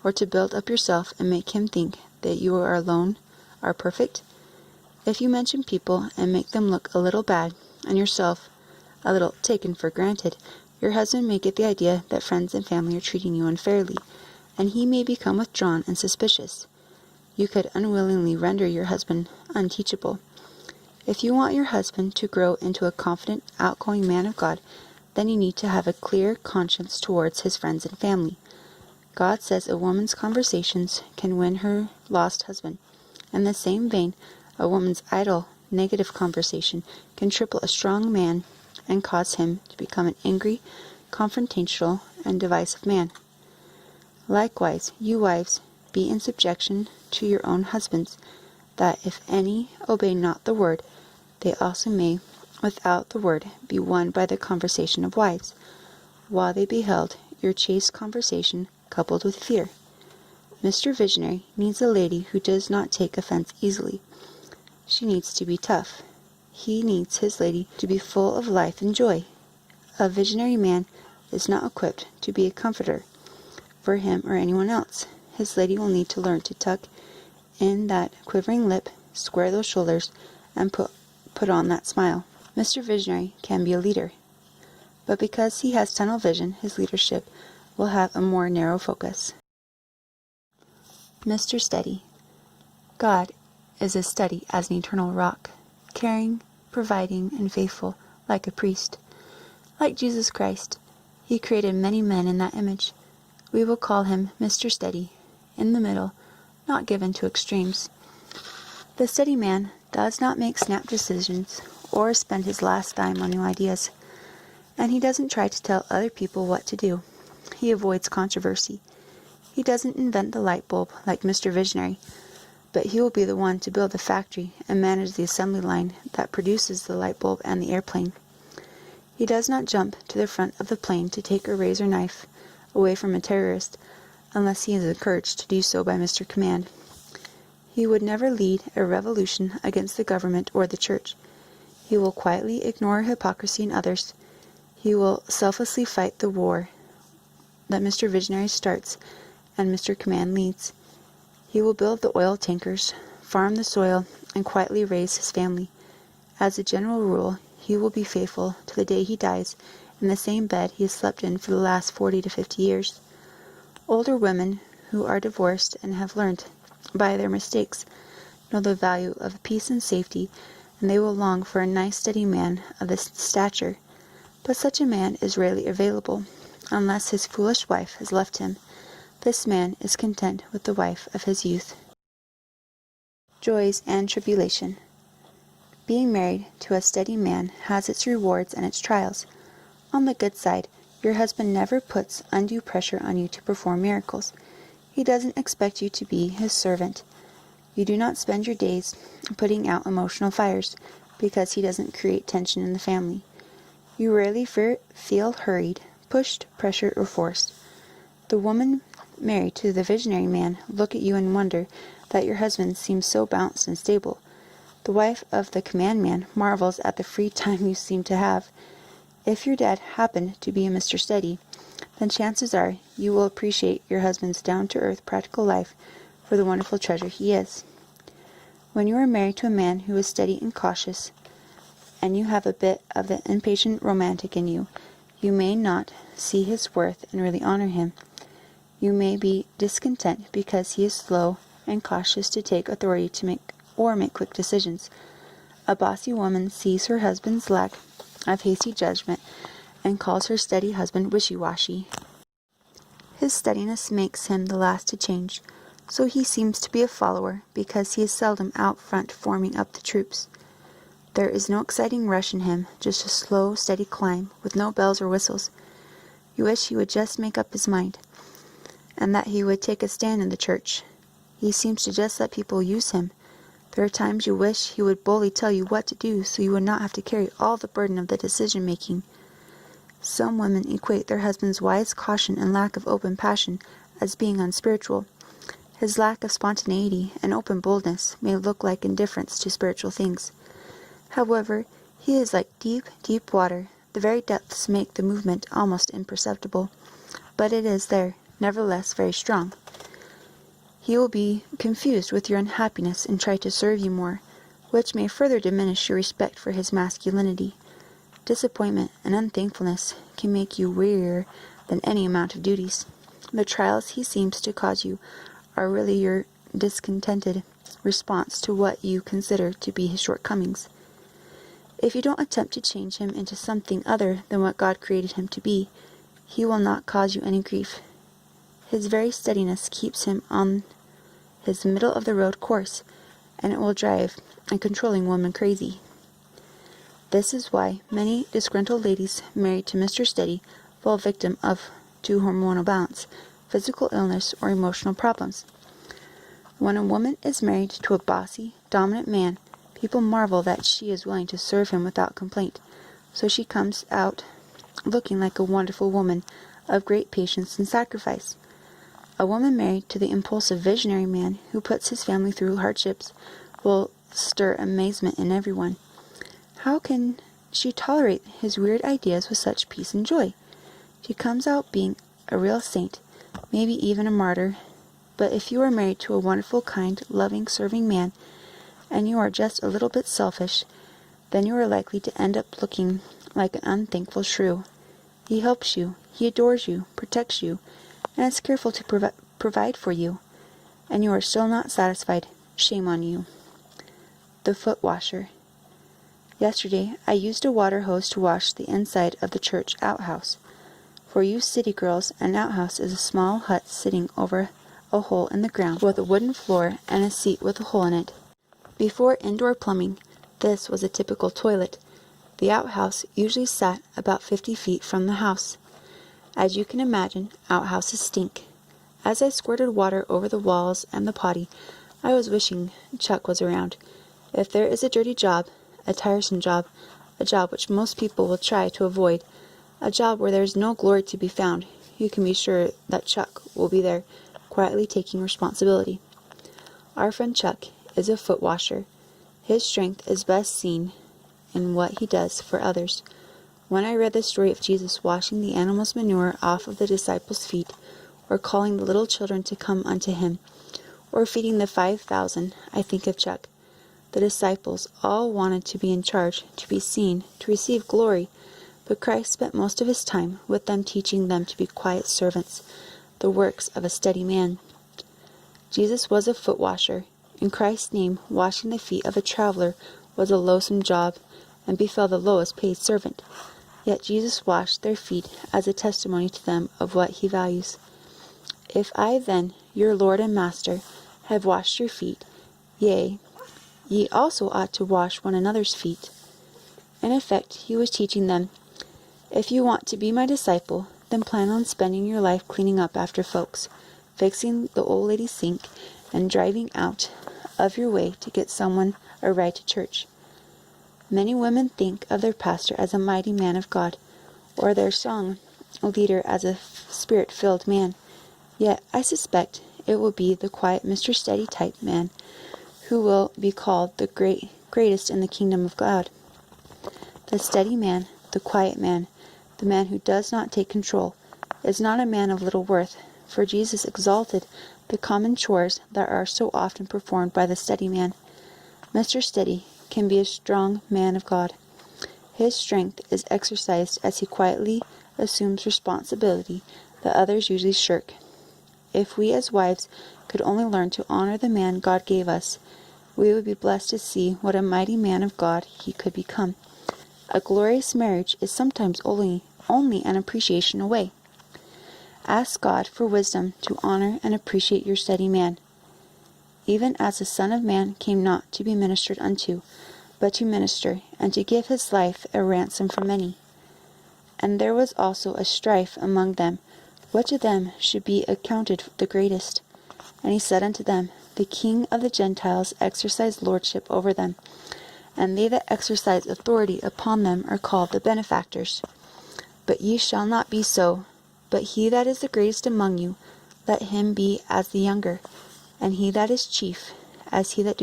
B: or to build up yourself and make him think that you are alone, are perfect? If you mention people and make them look a little bad, and yourself a little taken for granted, your husband may get the idea that friends and family are treating you unfairly, and he may become withdrawn and suspicious. You could unwillingly render your husband unteachable. If you want your husband to grow into a confident, outgoing man of God, then you need to have a clear conscience towards his friends and family. God says a woman's conversations can win her lost husband. In the same vein, a woman's idle, negative conversation can triple a strong man and cause him to become an angry, confrontational, and divisive man. Likewise, you wives, be in subjection to your own husbands, that if any obey not the word, they also may, without the word, be won by the conversation of wives, while they beheld your chaste conversation coupled with fear. Mr. Visionary needs a lady who does not take offense easily. She needs to be tough. He needs his lady to be full of life and joy. A visionary man is not equipped to be a comforter for him or anyone else. His lady will need to learn to tuck in that quivering lip, square those shoulders, and put on that smile. Mr. Visionary can be a leader, but because he has tunnel vision, his leadership will have a more narrow focus. Mr. Steady. God is as steady as an eternal rock, caring, providing, and faithful, like a priest. Like Jesus Christ, he created many men in that image. We will call him Mr. Steady, in the middle, not given to extremes. The steady man does not make snap decisions or spend his last dime on new ideas, and he doesn't try to tell other people what to do. He avoids controversy. He doesn't invent the light bulb like Mr. Visionary, but he will be the one to build the factory and manage the assembly line that produces the light bulb and the airplane. He does not jump to the front of the plane to take a razor knife away from a terrorist, unless he is encouraged to do so by Mr. Command. He would never lead a revolution against the government or the church. He will quietly ignore hypocrisy in others. He will selflessly fight the war that Mr. Visionary starts and Mr. Command leads. He will build the oil tankers, farm the soil, and quietly raise his family. As a general rule, he will be faithful to the day he dies in the same bed he has slept in for the last 40 to 50 years. Older women who are divorced and have learned by their mistakes know the value of peace and safety, and they will long for a nice steady man of this stature. But such a man is rarely available, unless his foolish wife has left him. This man is content with the wife of his youth. Joys and tribulation. Being married to a steady man has its rewards and its trials. On the good side, your husband never puts undue pressure on you to perform miracles. He doesn't expect you to be his servant. You do not spend your days putting out emotional fires because he doesn't create tension in the family. You rarely feel hurried, pushed, pressured, or forced. The woman married to the visionary man look at you and wonder that your husband seems so balanced and stable. The wife of the command man marvels at the free time you seem to have. If your dad happened to be a Mr. Steady, then chances are you will appreciate your husband's down-to-earth practical life for the wonderful treasure he is. When you are married to a man who is steady and cautious, and you have a bit of the impatient romantic in you, you may not see his worth and really honor him. You may be discontent because he is slow and cautious to take authority to make quick decisions. A bossy woman sees her husband's lack of hasty judgment and calls her steady husband wishy-washy. His steadiness makes him the last to change, so he seems to be a follower because he is seldom out front forming up the troops. There is no exciting rush in him, just a slow, steady climb with no bells or whistles. You wish he would just make up his mind, and that he would take a stand in the church. He seems to just let people use him. There are times you wish he would boldly tell you what to do so you would not have to carry all the burden of the decision-making. Some women equate their husband's wise caution and lack of open passion as being unspiritual. His lack of spontaneity and open boldness may look like indifference to spiritual things. However, he is like deep, deep water. The very depths make the movement almost imperceptible, but it is there, nevertheless very strong. He will be confused with your unhappiness and try to serve you more, which may further diminish your respect for his masculinity. Disappointment and unthankfulness can make you wearier than any amount of duties. The trials he seems to cause you are really your discontented response to what you consider to be his shortcomings. If you don't attempt to change him into something other than what God created him to be, he will not cause you any grief. His very steadiness keeps him on his middle-of-the-road course, and it will drive a controlling woman crazy. This is why many disgruntled ladies married to Mr. Steady fall victim to hormonal balance, physical illness, or emotional problems. When a woman is married to a bossy, dominant man, people marvel that she is willing to serve him without complaint, so she comes out looking like a wonderful woman of great patience and sacrifice. A woman married to the impulsive visionary man who puts his family through hardships will stir amazement in everyone. How can she tolerate his weird ideas with such peace and joy? She comes out being a real saint, maybe even a martyr. But if you are married to a wonderful, kind, loving, serving man, and you are just a little bit selfish, then you are likely to end up looking like an unthankful shrew. He helps you, he adores you, protects you, and is careful to provide for you, and you are still not satisfied. Shame on you. The foot washer. Yesterday, I used a water hose to wash the inside of the church outhouse. For you city girls, an outhouse is a small hut sitting over a hole in the ground with a wooden floor and a seat with a hole in it. Before indoor plumbing, this was a typical toilet. The outhouse usually sat about 50 feet from the house. As you can imagine, outhouses stink. As I squirted water over the walls and the potty, I was wishing Chuck was around. If there is a dirty job, a tiresome job, a job which most people will try to avoid, a job where there is no glory to be found, you can be sure that Chuck will be there, quietly taking responsibility. Our friend Chuck is a foot washer. His strength is best seen in what he does for others. When I read the story of Jesus washing the animals' manure off of the disciples' feet, or calling the little children to come unto him, or feeding the 5,000, I think of Chuck. The disciples all wanted to be in charge, to be seen, to receive glory, but Christ spent most of his time with them, teaching them to be quiet servants, the works of a steady man. Jesus was a foot washer. In Christ's name, washing the feet of a traveler was a loathsome job, and befell the lowest paid servant. Yet Jesus washed their feet as a testimony to them of what he values. If I then, your Lord and Master, have washed your feet, yea, ye also ought to wash one another's feet. In effect, he was teaching them, if you want to be my disciple, then plan on spending your life cleaning up after folks, fixing the old lady's sink, and driving out of your way to get someone a ride to church. Many women think of their pastor as a mighty man of God, or their song leader as a spirit-filled man. Yet I suspect it will be the quiet Mr. Steady type man who will be called the greatest in the kingdom of God. The steady man, the quiet man, the man who does not take control, is not a man of little worth, for Jesus exalted the common chores that are so often performed by the steady man. Mr. Steady can be a strong man of God. His strength is exercised as he quietly assumes responsibility that others usually shirk. If we as wives could only learn to honor the man God gave us, we would be blessed to see what a mighty man of God he could become. A glorious marriage is sometimes only an appreciation away. Ask God for wisdom to honor and appreciate your steady man. Even as the Son of Man came not to be ministered unto, but to minister, and to give his life a ransom for many. And there was also a strife among them, which of them should be accounted the greatest. And he said unto them, the King of the Gentiles exercised lordship over them, and they that exercise authority upon them are called the benefactors. But ye shall not be so, but he that is the greatest among you, let him be as the younger, and he that is chief, as he that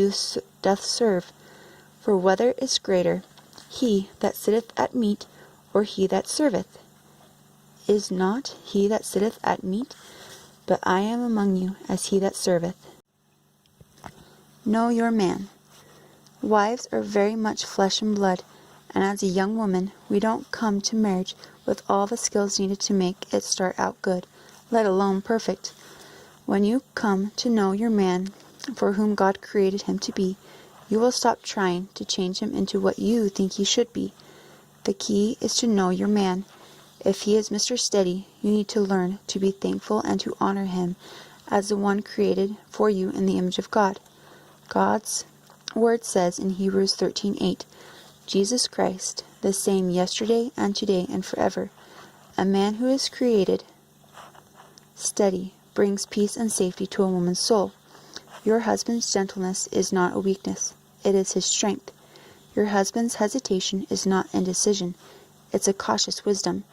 B: doth serve. For whether is greater, he that sitteth at meat, or he that serveth? Is not he that sitteth at meat? But I am among you as he that serveth. Know your man. Wives are very much flesh and blood, and as a young woman, we don't come to marriage with all the skills needed to make it start out good, let alone perfect. When you come to know your man for whom God created him to be, you will stop trying to change him into what you think he should be. The key is to know your man. If he is Mr. Steady, you need to learn to be thankful and to honor him as the one created for you in the image of God. God's word says in Hebrews 13:8, Jesus Christ, the same yesterday and today and forever. A man who is created steady brings peace and safety to a woman's soul. Your husband's gentleness is not a weakness, it is his strength. Your husband's hesitation is not indecision, it's a cautious wisdom.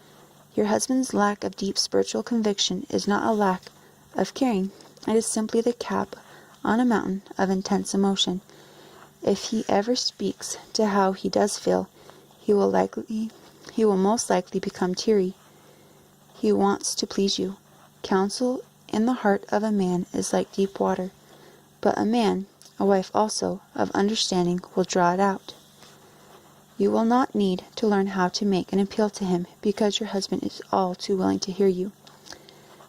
B: Your husband's lack of deep spiritual conviction is not a lack of caring, it is simply the cap on a mountain of intense emotion. If he ever speaks to how he does feel, he will most likely become teary. He wants to please you. Counsel in the heart of a man is like deep water, but a man, a wife also, of understanding will draw it out. You will not need to learn how to make an appeal to him, because your husband is all too willing to hear you.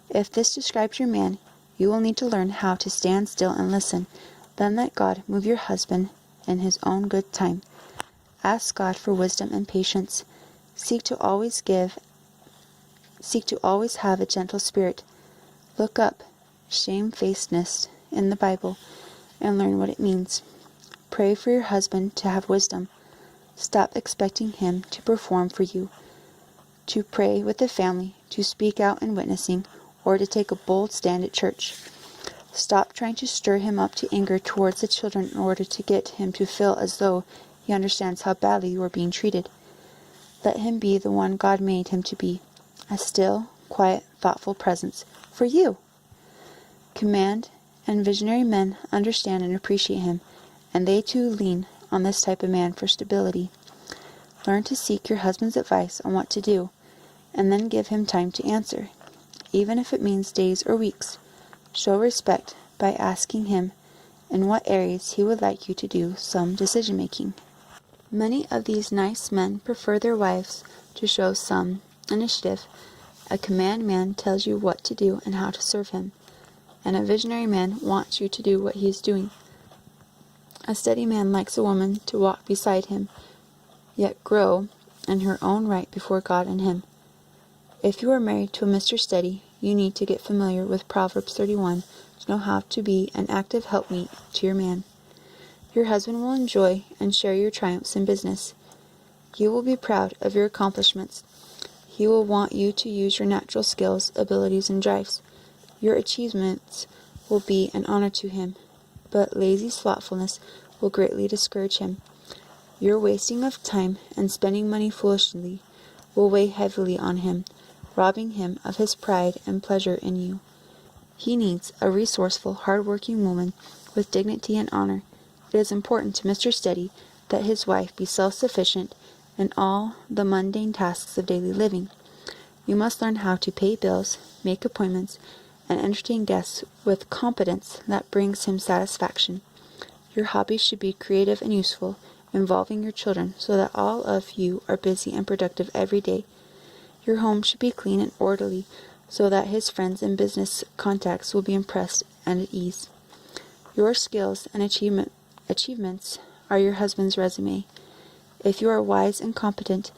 B: If this describes your man, you will need to learn how to stand still and listen. Then let God move your husband in his own good time. Ask God for wisdom and patience. Seek to always have a gentle spirit. Look up shamefacedness in the Bible and learn what it means. Pray for your husband to have wisdom. Stop expecting him to perform for you, to pray with the family, to speak out in witnessing, or to take a bold stand at church. Stop trying to stir him up to anger towards the children in order to get him to feel as though he understands how badly you are being treated. Let him be the one God made him to be, a still, quiet, thoughtful presence for you. Command and visionary men understand and appreciate him, and they too lean on this type of man for stability. Learn to seek your husband's advice on what to do, and then give him time to answer, even if it means days or weeks. Show respect by asking him in what areas he would like you to do some decision-making. Many of these nice men prefer their wives to show some initiative. A command man tells you what to do and how to serve him, and a visionary man wants you to do what he is doing. A steady man likes a woman to walk beside him, yet grow in her own right before God and him. If you are married to a Mr. Steady, you need to get familiar with Proverbs 31 to know how to be an active helpmeet to your man. Your husband will enjoy and share your triumphs in business. He will be proud of your accomplishments. He will want you to use your natural skills, abilities, and drives. Your achievements will be an honor to him, but lazy slothfulness will greatly discourage him. Your wasting of time and spending money foolishly will weigh heavily on him, robbing him of his pride and pleasure in you. He needs a resourceful, hard-working woman with dignity and honor. It is important to Mr. Steady that his wife be self-sufficient in all the mundane tasks of daily living. You must learn how to pay bills, make appointments, and entertain guests with competence that brings him satisfaction. Your hobbies should be creative and useful, involving your children, so that all of you are busy and productive every day. Your home should be clean and orderly, so that his friends and business contacts will be impressed and at ease. Your skills and achievements are your husband's resume. If you are wise and competent,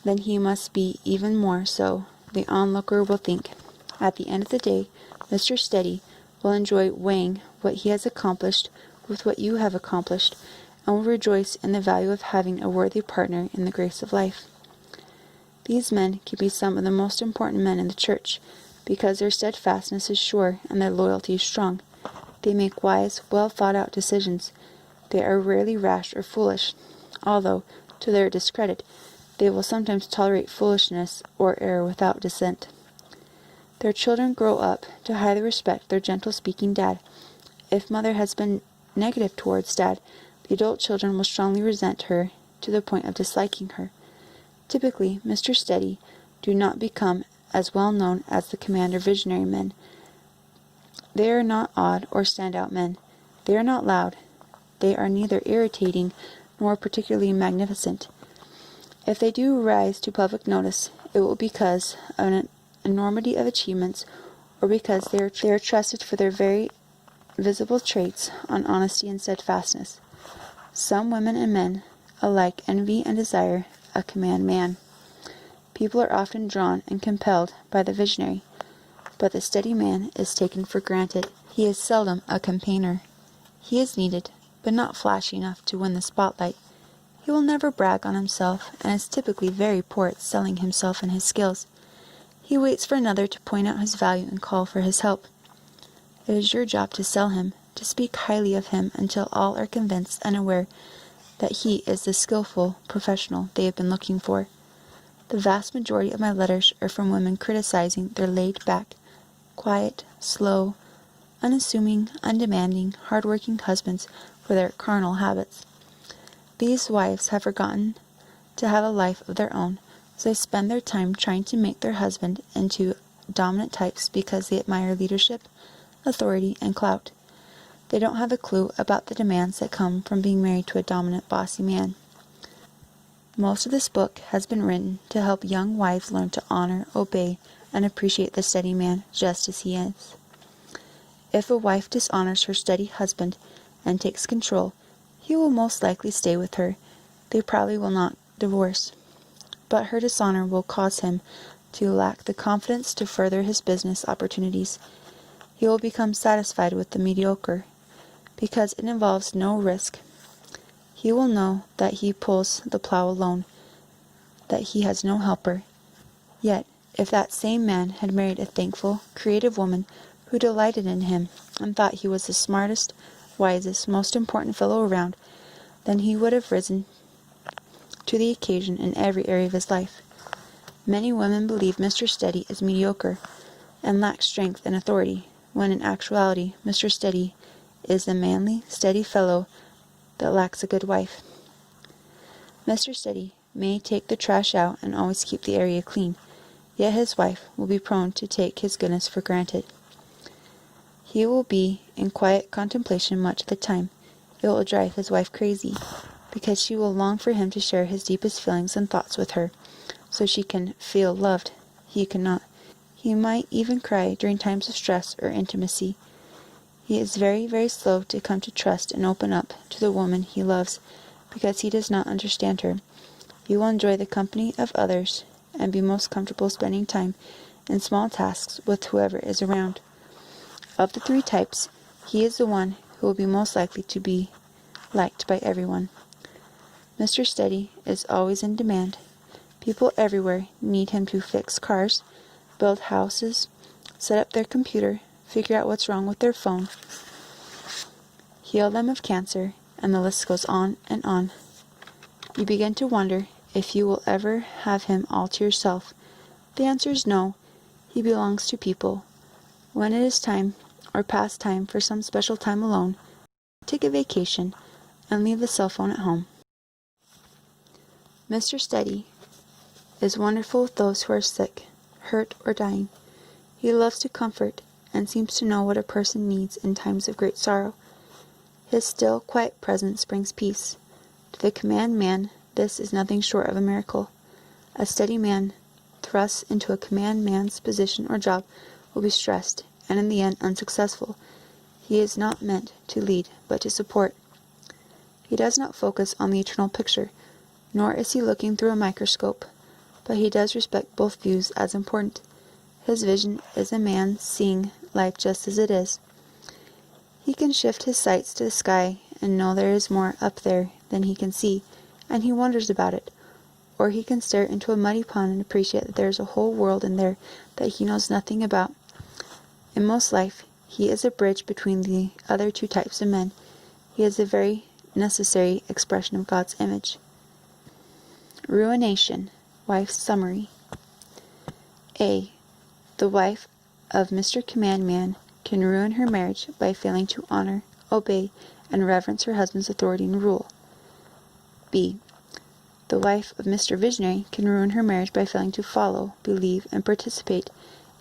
B: then he must be even more so, the onlooker will think. At the end of the day, Mr. Steady will enjoy weighing what he has accomplished with what you have accomplished, and will rejoice in the value of having a worthy partner in the grace of life. These men can be some of the most important men in the church, because their steadfastness is sure and their loyalty is strong. They make wise, well-thought-out decisions. They are rarely rash or foolish, although, to their discredit, they will sometimes tolerate foolishness or error without dissent. Their children grow up to highly respect their gentle-speaking dad. If mother has been negative towards dad, the adult children will strongly resent her to the point of disliking her. Typically, Mr. Steady do not become as well known as the commander visionary men. They are not odd or standout men. They are not loud. They are neither irritating nor particularly magnificent. If they do rise to public notice, it will be because of an enormity of achievements, or because they are trusted for their very visible traits on honesty and steadfastness. Some women and men alike envy and desire a command man. People are often drawn and compelled by the visionary, but the steady man is taken for granted. He is seldom a campaigner. He is needed, but not flashy enough to win the spotlight. He will never brag on himself, and is typically very poor at selling himself and his skills. He waits for another to point out his value and call for his help. It is your job to sell him, to speak highly of him until all are convinced and aware that he is the skillful professional they have been looking for. The vast majority of my letters are from women criticizing their laid-back, quiet, slow, unassuming, undemanding, hard-working husbands for their carnal habits. These wives have forgotten to have a life of their own, so they spend their time trying to make their husband into dominant types because they admire leadership, authority, and clout. They don't have a clue about the demands that come from being married to a dominant, bossy man. Most of this book has been written to help young wives learn to honor, obey, and appreciate the steady man just as he is. If a wife dishonors her steady husband and takes control, he will most likely stay with her. They probably will not divorce. But her dishonor will cause him to lack the confidence to further his business opportunities. He will become satisfied with the mediocre, because it involves no risk. He will know that he pulls the plow alone, that he has no helper. Yet, if that same man had married a thankful, creative woman who delighted in him and thought he was the smartest, wisest, most important fellow around, then he would have risen to the occasion in every area of his life. Many women believe Mr. Steady is mediocre and lacks strength and authority, when in actuality Mr. Steady is the manly, steady fellow that lacks a good wife. Mr. Steady may take the trash out and always keep the area clean, yet his wife will be prone to take his goodness for granted. He will be in quiet contemplation much of the time. It will drive his wife crazy, because she will long for him to share his deepest feelings and thoughts with her, so she can feel loved. He cannot. He might even cry during times of stress or intimacy. He is very, very slow to come to trust and open up to the woman he loves, because he does not understand her. He will enjoy the company of others and be most comfortable spending time in small tasks with whoever is around. Of the three types, he is the one who will be most likely to be liked by everyone. Mr. Steady is always in demand. People everywhere need him to fix cars, build houses, set up their computer, figure out what's wrong with their phone, heal them of cancer, and the list goes on and on. You begin to wonder if you will ever have him all to yourself. The answer is no. He belongs to people. When it is time or past time for some special time alone, take a vacation and leave the cell phone at home. Mr. Steady is wonderful with those who are sick, hurt, or dying. He loves to comfort and seems to know what a person needs in times of great sorrow. His still, quiet presence brings peace. To the command man, this is nothing short of a miracle. A steady man thrust into a command man's position or job will be stressed and in the end unsuccessful. He is not meant to lead, but to support. He does not focus on the eternal picture, nor is he looking through a microscope, but he does respect both views as important. His vision is a man seeing life just as it is. He can shift his sights to the sky and know there is more up there than he can see, and he wonders about it. Or he can stare into a muddy pond and appreciate that there is a whole world in there that he knows nothing about. In most life, he is a bridge between the other two types of men. He is a very necessary expression of God's image. Ruination. Wife's summary. A. The wife of Mr. Command Man can ruin her marriage by failing to honor, obey, and reverence her husband's authority and rule. B. The wife of Mr. Visionary can ruin her marriage by failing to follow, believe, and participate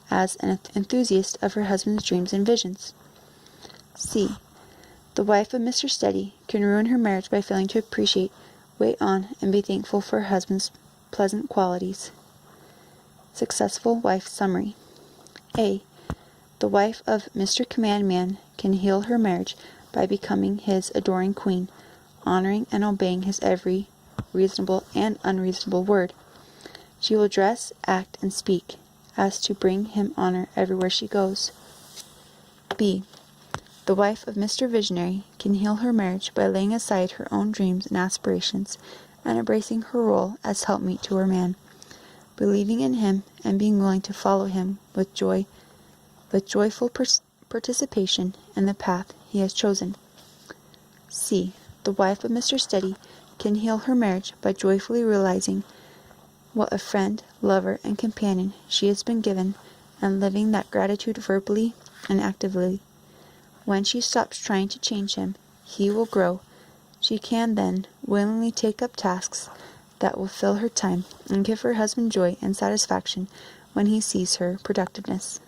B: as an enthusiast of her husband's dreams and visions. C. The wife of Mr. Steady can ruin her marriage by failing to appreciate, wait on, and be thankful for her husband's pleasant qualities. Successful wife summary. A. The wife of Mr. Command Man can heal her marriage by becoming his adoring queen, honoring and obeying his every reasonable and unreasonable word. She will dress, act, and speak as to bring him honor everywhere she goes. B. The wife of Mr. Visionary can heal her marriage by laying aside her own dreams and aspirations and embracing her role as helpmeet to her man, believing in him and being willing to follow him with joyful participation in the path he has chosen. C. The wife of Mr. Steady can heal her marriage by joyfully realizing what a friend, lover, and companion she has been given and living that gratitude verbally and actively. When she stops trying to change him, he will grow. She can then willingly take up tasks that will fill her time and give her husband joy and satisfaction when he sees her productiveness.